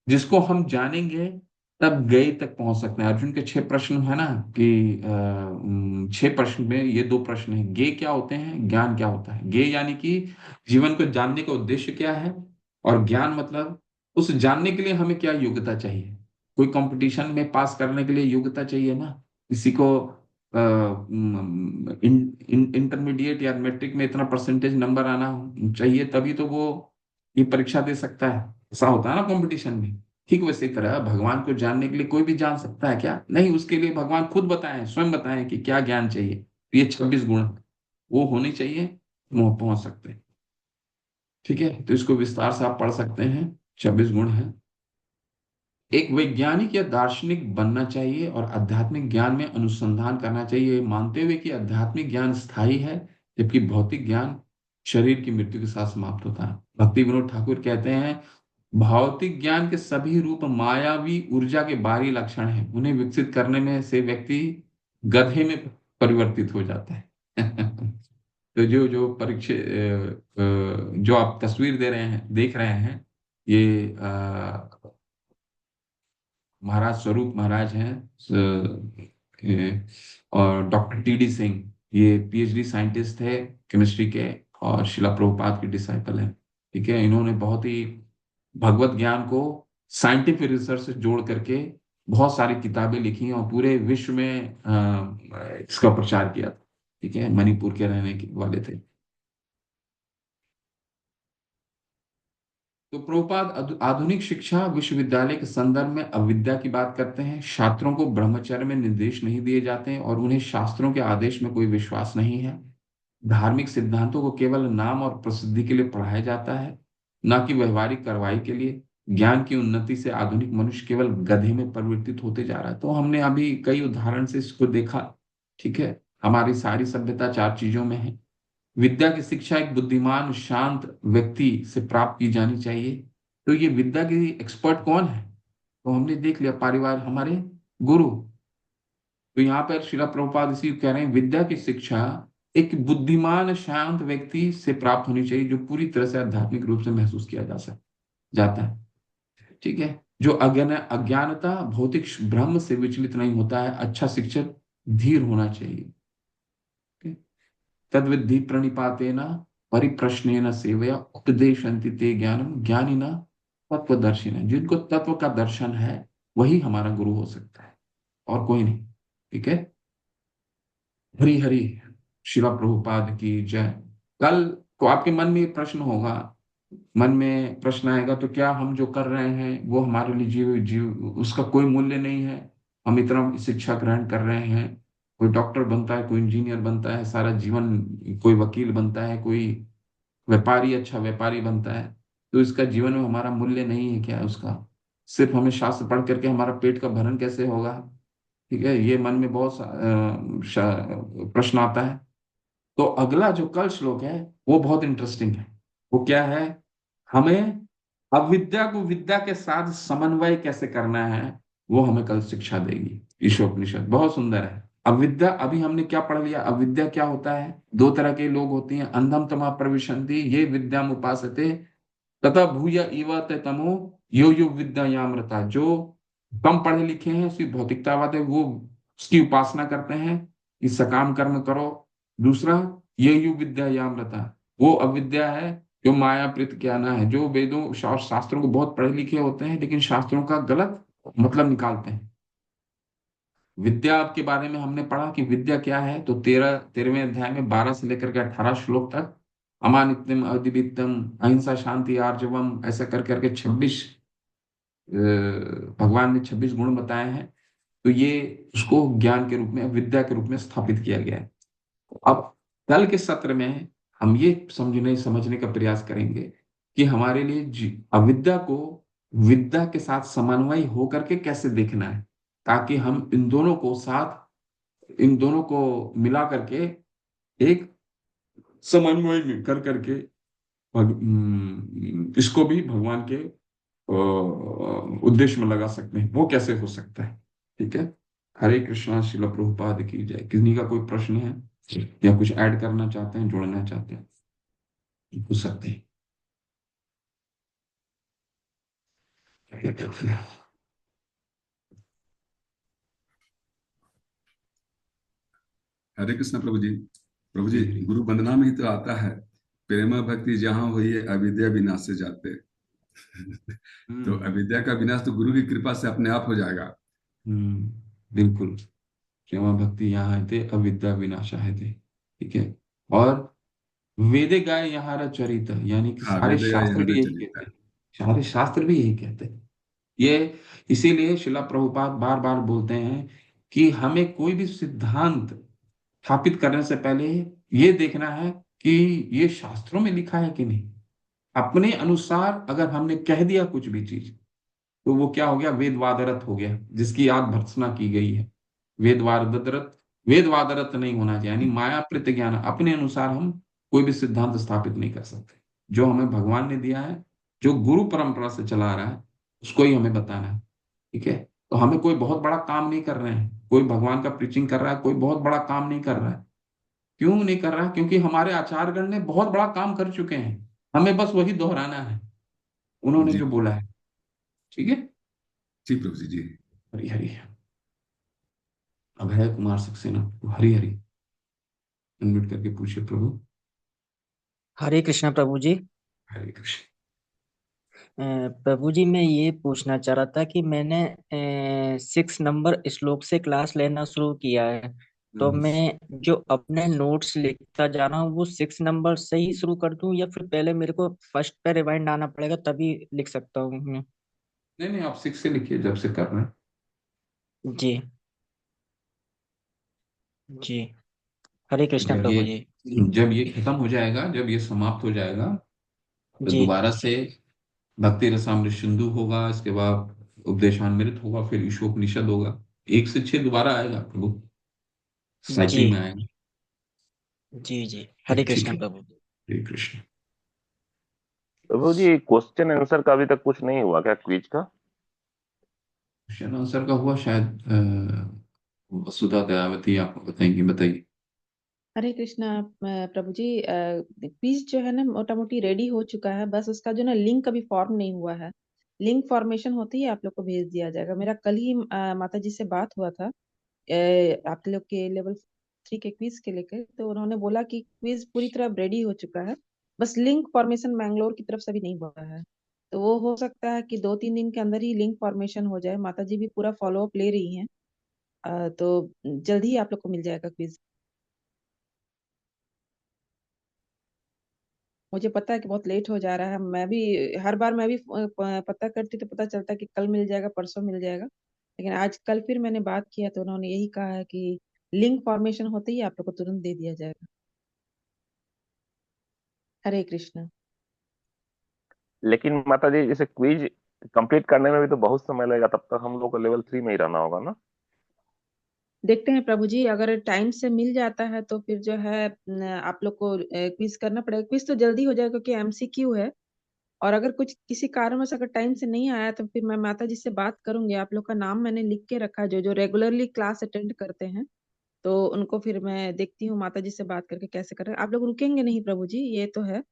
जिसको हम जानेंगे तब गए तक पहुंच सकते हैं। अर्जुन के 6 प्रश्न है ना, कि 6 प्रश्न में ये 2 प्रश्न है, गे क्या होते हैं, ज्ञान क्या होता है। गे यानी कि जीवन को जानने का उद्देश्य क्या है, और ज्ञान मतलब उस जानने के लिए हमें क्या योग्यता चाहिए? कोई कंपटीशन में पास करने के लिए योग्यता चाहिए ना। किसी को इंटरमीडिएट या मैट्रिक में इतना परसेंटेज नंबर आना चाहिए, तभी तो वो ये परीक्षा दे सकता है। ऐसा होता है ना कंपटीशन में। ठीक वैसे ही तरह भगवान को जानने के लिए कोई भी जान सकता है क्या? नहीं, उसके लिए भगवान खुद बताएं, स्वयं बताएं कि क्या ज्ञान चाहिए। तो ये 26 गुण वो होने चाहिए, वो पहुंच सकते हैं। ठीक है, तो इसको विस्तार से आप पढ़ सकते हैं। 26 गुण है। एक वैज्ञानिक या दार्शनिक बनना चाहिए और आध्यात्मिक ज्ञान में अनुसंधान करना चाहिए, मानते हुए कि आध्यात्मिक ज्ञान स्थायी है, जबकि भौतिक ज्ञान शरीर की मृत्यु के साथ समाप्त होता है। भक्ति विनोद ठाकुर कहते हैं, भौतिक ज्ञान के सभी रूप मायावी ऊर्जा के बाहरी लक्षण हैं। उन्हें विकसित करने में से व्यक्ति गधे में परिवर्तित हो जाता है। तो जो जो परीक्षा जो आप तस्वीर दे रहे हैं, देख रहे हैं, ये महाराज स्वरूप महाराज हैं। और डॉक्टर टी डी सिंह, ये पीएचडी साइंटिस्ट है केमिस्ट्री के, और शिला प्रभुपाद के डिसाइपल हैं। ठीक है, इन्होंने बहुत ही भगवत ज्ञान को साइंटिफिक रिसर्च से जोड़ करके बहुत सारी किताबें लिखी और पूरे विश्व में इसका प्रचार किया था। ठीक है, मणिपुर के रहने वाले थे। तो प्रभुपाद आधुनिक शिक्षा विश्वविद्यालय के संदर्भ में अविद्या की बात करते हैं। छात्रों को ब्रह्मचर्य में निर्देश नहीं दिए जाते हैं और उन्हें शास्त्रों के आदेश में कोई विश्वास नहीं है। धार्मिक सिद्धांतों को केवल नाम और प्रसिद्धि के लिए पढ़ाया जाता है, न कि व्यवहारिक कार्रवाई के लिए। ज्ञान की उन्नति से आधुनिक मनुष्य केवल गधे में परिवर्तित होते जा रहा है। तो हमने अभी कई उदाहरण से इसको देखा। ठीक है, हमारी सारी सभ्यता 4 चीजों में है। विद्या की शिक्षा एक बुद्धिमान शांत व्यक्ति से प्राप्त की जानी चाहिए। तो ये विद्या की एक्सपर्ट कौन है? तो हमने देख लिया, परिवार, हमारे गुरु। तो यहाँ पर श्रीला प्रभुपाद इसी कह रहे हैं, विद्या की शिक्षा एक बुद्धिमान शांत व्यक्ति से प्राप्त होनी चाहिए, जो पूरी तरह से आध्यात्मिक रूप से महसूस किया जाता है। ठीक है, जो अज्ञानता भौतिक भ्रम से विचलित नहीं होता है। अच्छा शिक्षक धीर होना चाहिए। तद्विद्धि प्रणिपातेन परिप्रश्नेन सेवया उपदेशन्ति ते ज्ञानम ज्ञानिना तत्वदर्शिना। जिनको तत्व का दर्शन है वही हमारा गुरु हो सकता है, और कोई नहीं। ठीक है, हरि हरि। शिला प्रभुपाद की जय। कल तो आपके मन में ये प्रश्न होगा, मन में प्रश्न आएगा, तो क्या हम जो कर रहे हैं वो हमारे लिए जीव उसका कोई मूल्य नहीं है? हम इतना शिक्षा ग्रहण कर रहे हैं, कोई डॉक्टर बनता है, कोई इंजीनियर बनता है सारा जीवन, कोई वकील बनता है, कोई व्यापारी अच्छा व्यापारी बनता है, तो इसका जीवन में हमारा मूल्य नहीं है क्या? उसका सिर्फ हमें शास्त्र पढ़ करके हमारा पेट का भरण कैसे होगा? ठीक है, ये मन में बहुत प्रश्न आता है। तो अगला जो कल श्लोक है वो बहुत इंटरेस्टिंग है। वो क्या है? हमें अविद्या को विद्या के साथ समन्वय कैसे करना है, वो हमें कल शिक्षा देगी ईशोपनिषद। बहुत सुंदर है। अविद्या, अभी हमने क्या पढ़ लिया? अविद्या क्या होता है? 2 तरह के लोग होते हैं, अंधम तमा प्रविशन्ति ये विद्याम उपासते तथा भूय इव ते तमो यो यो विद्यायामृता। जो कम पढ़े लिखे हैं, सिर्फ भौतिकतावाद है, वो उसकी उपासना करते हैं कि सकाम कर्म करो। दूसरा, ये यु विद्यायामृता, वो अविद्या है जो माया प्रीत ज्ञाना है, जो वेदों और शास्त्रों को बहुत पढ़े लिखे होते हैं लेकिन शास्त्रों का गलत मतलब निकालते हैं। विद्या के बारे में हमने पढ़ा कि विद्या क्या है, तो 13वें अध्याय में 12 से लेकर के 18 श्लोक तक अमानित्यम अद्वितीयम अहिंसा शांति आर्जवम ऐसा कर करके 26 भगवान ने 26 गुण बताए हैं। तो ये उसको ज्ञान के रूप में, विद्या के रूप में स्थापित किया गया है। अब कल के सत्र में हम ये समझने का प्रयास करेंगे कि हमारे लिए अविद्या को विद्या के साथ समन्वय होकर के कैसे देखना है, ताकि हम इन दोनों को मिला करके एक समन्वय में कर करके इसको भी भगवान के उद्देश्य में लगा सकते हैं। वो कैसे हो सकता है? ठीक है, हरे कृष्णा। शिला प्रभुपाद की जय। किसी का कोई प्रश्न है या कुछ ऐड करना चाहते हैं, जोड़ना चाहते हैं, पूछ सकते हैं। हरे कृष्ण प्रभु जी। प्रभु जी, गुरु वंदना में ही तो आता है, प्रेमा भक्ति जहाँ हुई है अविद्या विनाश से जाते। तो अविद्या का विनाश तो गुरु की कृपा से अपने आप हो जाएगा। बिल्कुल। क्षमा भक्ति यहाँ थे, अविद्या विनाशा है थे। ठीक है। और वेदे गाय यहाँ चरित, यानी कि हाँ, सारे वेद शास्त्र भी यहाँ यही चलित कहते है। हैं। सारे शास्त्र भी यही कहते हैं। ये इसीलिए शिला प्रभुपाद बार बार बोलते हैं कि हमें कोई भी सिद्धांत स्थापित करने से पहले ये देखना है कि ये शास्त्रों में लिखा है कि नहीं। अपने अनुसार अगर हमने कह दिया कुछ भी चीज, तो वो क्या हो गया, वेदवादरत हो गया, जिसकी आज भर्त्सना की गई है। वेदवादरत, वेदवादरत नहीं होना चाहिए, यानी माया प्रतिज्ञान। अपने अनुसार हम कोई भी सिद्धांत स्थापित नहीं कर सकते। जो हमें भगवान ने दिया है, जो गुरु परंपरा से चला आ रहा है, उसको ही हमें बताना है। ठीक है। तो हमें कोई बहुत बड़ा काम नहीं कर रहे हैं, कोई भगवान का प्रीचिंग कर रहा है, कोई बहुत बड़ा काम नहीं कर रहा है। क्यों नहीं कर रहा है? क्योंकि हमारे आचार्यगण ने बहुत बड़ा काम कर चुके हैं, हमें बस वही दोहराना है, उन्होंने जी जो बोला है। ठीक है। जी प्रभु जी। जी हरी हरी। अभय कुमार सक्सेना, हरी हरी। अनम्यूट करके पूछिए प्रभु। हरे कृष्णा प्रभु जी। हरे कृष्ण। प्रभु जी, मैं ये पूछना चाह रहा था कि मैंने 6 नंबर श्लोक से क्लास लेना शुरू किया है, तो मैं जो अपने नोट्स लिखता जा रहा हूँ वो 6 नंबर से ही शुरू कर दूं, या फिर पहले मेरे को फर्स्ट पे रिवाइंड आना पड़ेगा तभी लिख सकता हूँ मैं? नहीं नहीं, आप 6 से लिखिए जब से कर रहे हैं। जी जी। हरे कृष्णा जब प्रभु ये जी। जब ये खत्म हो जाएगा, जब ये समाप्त हो जाएगा, तो जी दोबारा से भक्ति रसामृत सिंधु होगा, इसके बाद उपदेशामृत होगा, फिर ईशोपनिषद होगा। 1 से 6 दोबारा आएगा प्रभु, जी साइकिल में आएगा। जी। जी हरे ठीक कृष्णा है। प्रभु। हरे कृष्ण। प्रभु जी, क्वेश्चन आंसर का अभी तक कुछ नहीं हुआ क्या, क्विज का? क्वेश्चन आंसर का हुआ शायद। वसुधा दयावती आपको बताएंगी, बताइए। हरे कृष्णा प्रभु जी। क्विज जो है ना मोटा मोटी रेडी हो चुका है, बस उसका जो ना लिंक अभी फॉर्म नहीं हुआ है। लिंक फॉर्मेशन होते ही आप लोग को भेज दिया जाएगा। मेरा कल ही माता जी से बात हुआ था आप लोग के लेवल 3 के क्विज के लेकर, तो उन्होंने बोला कि क्विज पूरी तरह रेडी हो चुका है, बस लिंक फॉर्मेशन मैंगलोर की तरफ से अभी नहीं हुआ है। तो वो हो सकता है कि 2-3 दिन के अंदर ही लिंक फॉर्मेशन हो जाए। माता जी भी पूरा फॉलो अप ले रही हैं, तो जल्द ही आप लोग को मिल जाएगा क्विज। मुझे पता है कि बहुत लेट हो जा रहा है, मैं भी हर बार मैं भी पता करती तो पता चलता कि कल मिल जाएगा, परसों मिल जाएगा, लेकिन आज कल फिर मैंने बात किया तो उन्होंने यही कहा है कि लिंक फॉर्मेशन होते ही आप लोग को तुरंत दे दिया जाएगा। हरे कृष्णा। लेकिन माता जी, इसे क्विज कंप्लीट करने में भी तो बहुत समय लगेगा, तब तक हम लोग को लेवल 3 में ही रहना होगा ना? देखते हैं प्रभु जी, अगर टाइम से मिल जाता है तो फिर जो है आप लोग को क्विज करना पड़ेगा। क्विज तो जल्दी हो जाएगा क्योंकि एमसीक्यू है, और अगर कुछ किसी कारणवश अगर टाइम से नहीं आया तो फिर मैं माता जी से बात करूंगी। आप लोग का नाम मैंने लिख के रखा है, जो जो रेगुलरली क्लास अटेंड करते हैं, तो उनको फिर मैं देखती हूँ माता जी से बात करके कैसे कर रहे हैं। आप लोग रुकेंगे नहीं प्रभु जी, ये तो है,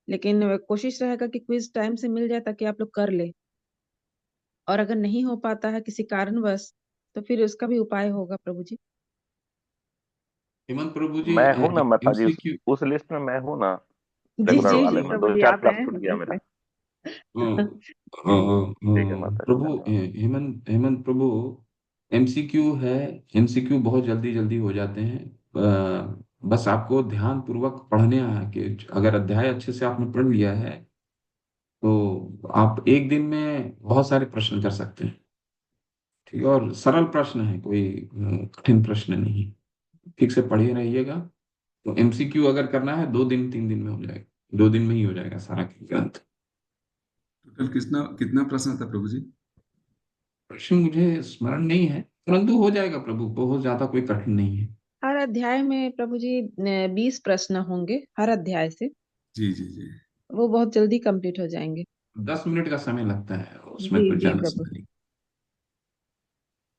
लेकिन कोशिश रहेगा कि क्विज टाइम से मिल जाए ताकि आप लोग कर ले। और अगर नहीं हो पाता है किसी कारणवश, तो फिर उसका भी उपाय होगा प्रभु जी। हेमंत प्रभु जी, मैं हूं ना माता जी, एमसीक्यू। उस लिस्ट में मैं हूं ना, जी रेगुलर जी वाले जी में। प्रभु दो जी, चार आप क्लास हैं छूट गया लिस्ट मेरा। में। ठीक है माता जी, प्रभु, धन्यवाद। हेमंत हेमंत प्रभु, एमसीक्यू है। एमसीक्यू बहुत जल्दी जल्दी हो जाते हैं। बस आपको ध्यान पूर्वक पढ़ने है कि अगर अध्याय अच्छे से आपने पढ़ लिया है, तो आप एक दिन में बहुत सारे प्रश्न कर सकते हैं। ठीक है। और सरल प्रश्न है, कोई कठिन प्रश्न नहीं। ठीक से पढ़े रहिएगा। तो एमसीक्यू अगर करना है, 2 दिन 3 दिन में हो जाएगा, 2 दिन में ही हो जाएगा सारा ग्रंथ। टोटल कितना कितना प्रश्न था प्रभु जी? प्रश्न मुझे स्मरण नहीं है, परंतु हो जाएगा प्रभु, बहुत ज्यादा कोई कठिन नहीं है। हर अध्याय में प्रभु जी 20 प्रश्न होंगे हर अध्याय से, जी जी जी। वो बहुत जल्दी कंप्लीट हो जाएंगे। 10 मिनट का समय लगता है, उसमें जी कुछ जी ज्यादा प्रभु, समय नहीं।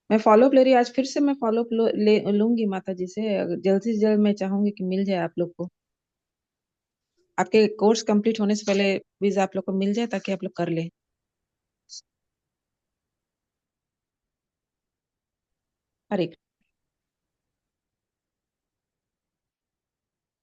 मैं फॉलो अप ले रही, आज फिर से मैं फॉलो अप ले लूंगी माता जी से। जल्द से जल्द मैं चाहूंगी कि मिल जाए आप लोग को, आपके कोर्स कंप्लीट होने से पहले क्विज आप लोग को मिल जाए ताकि आप लोग कर ले। हरे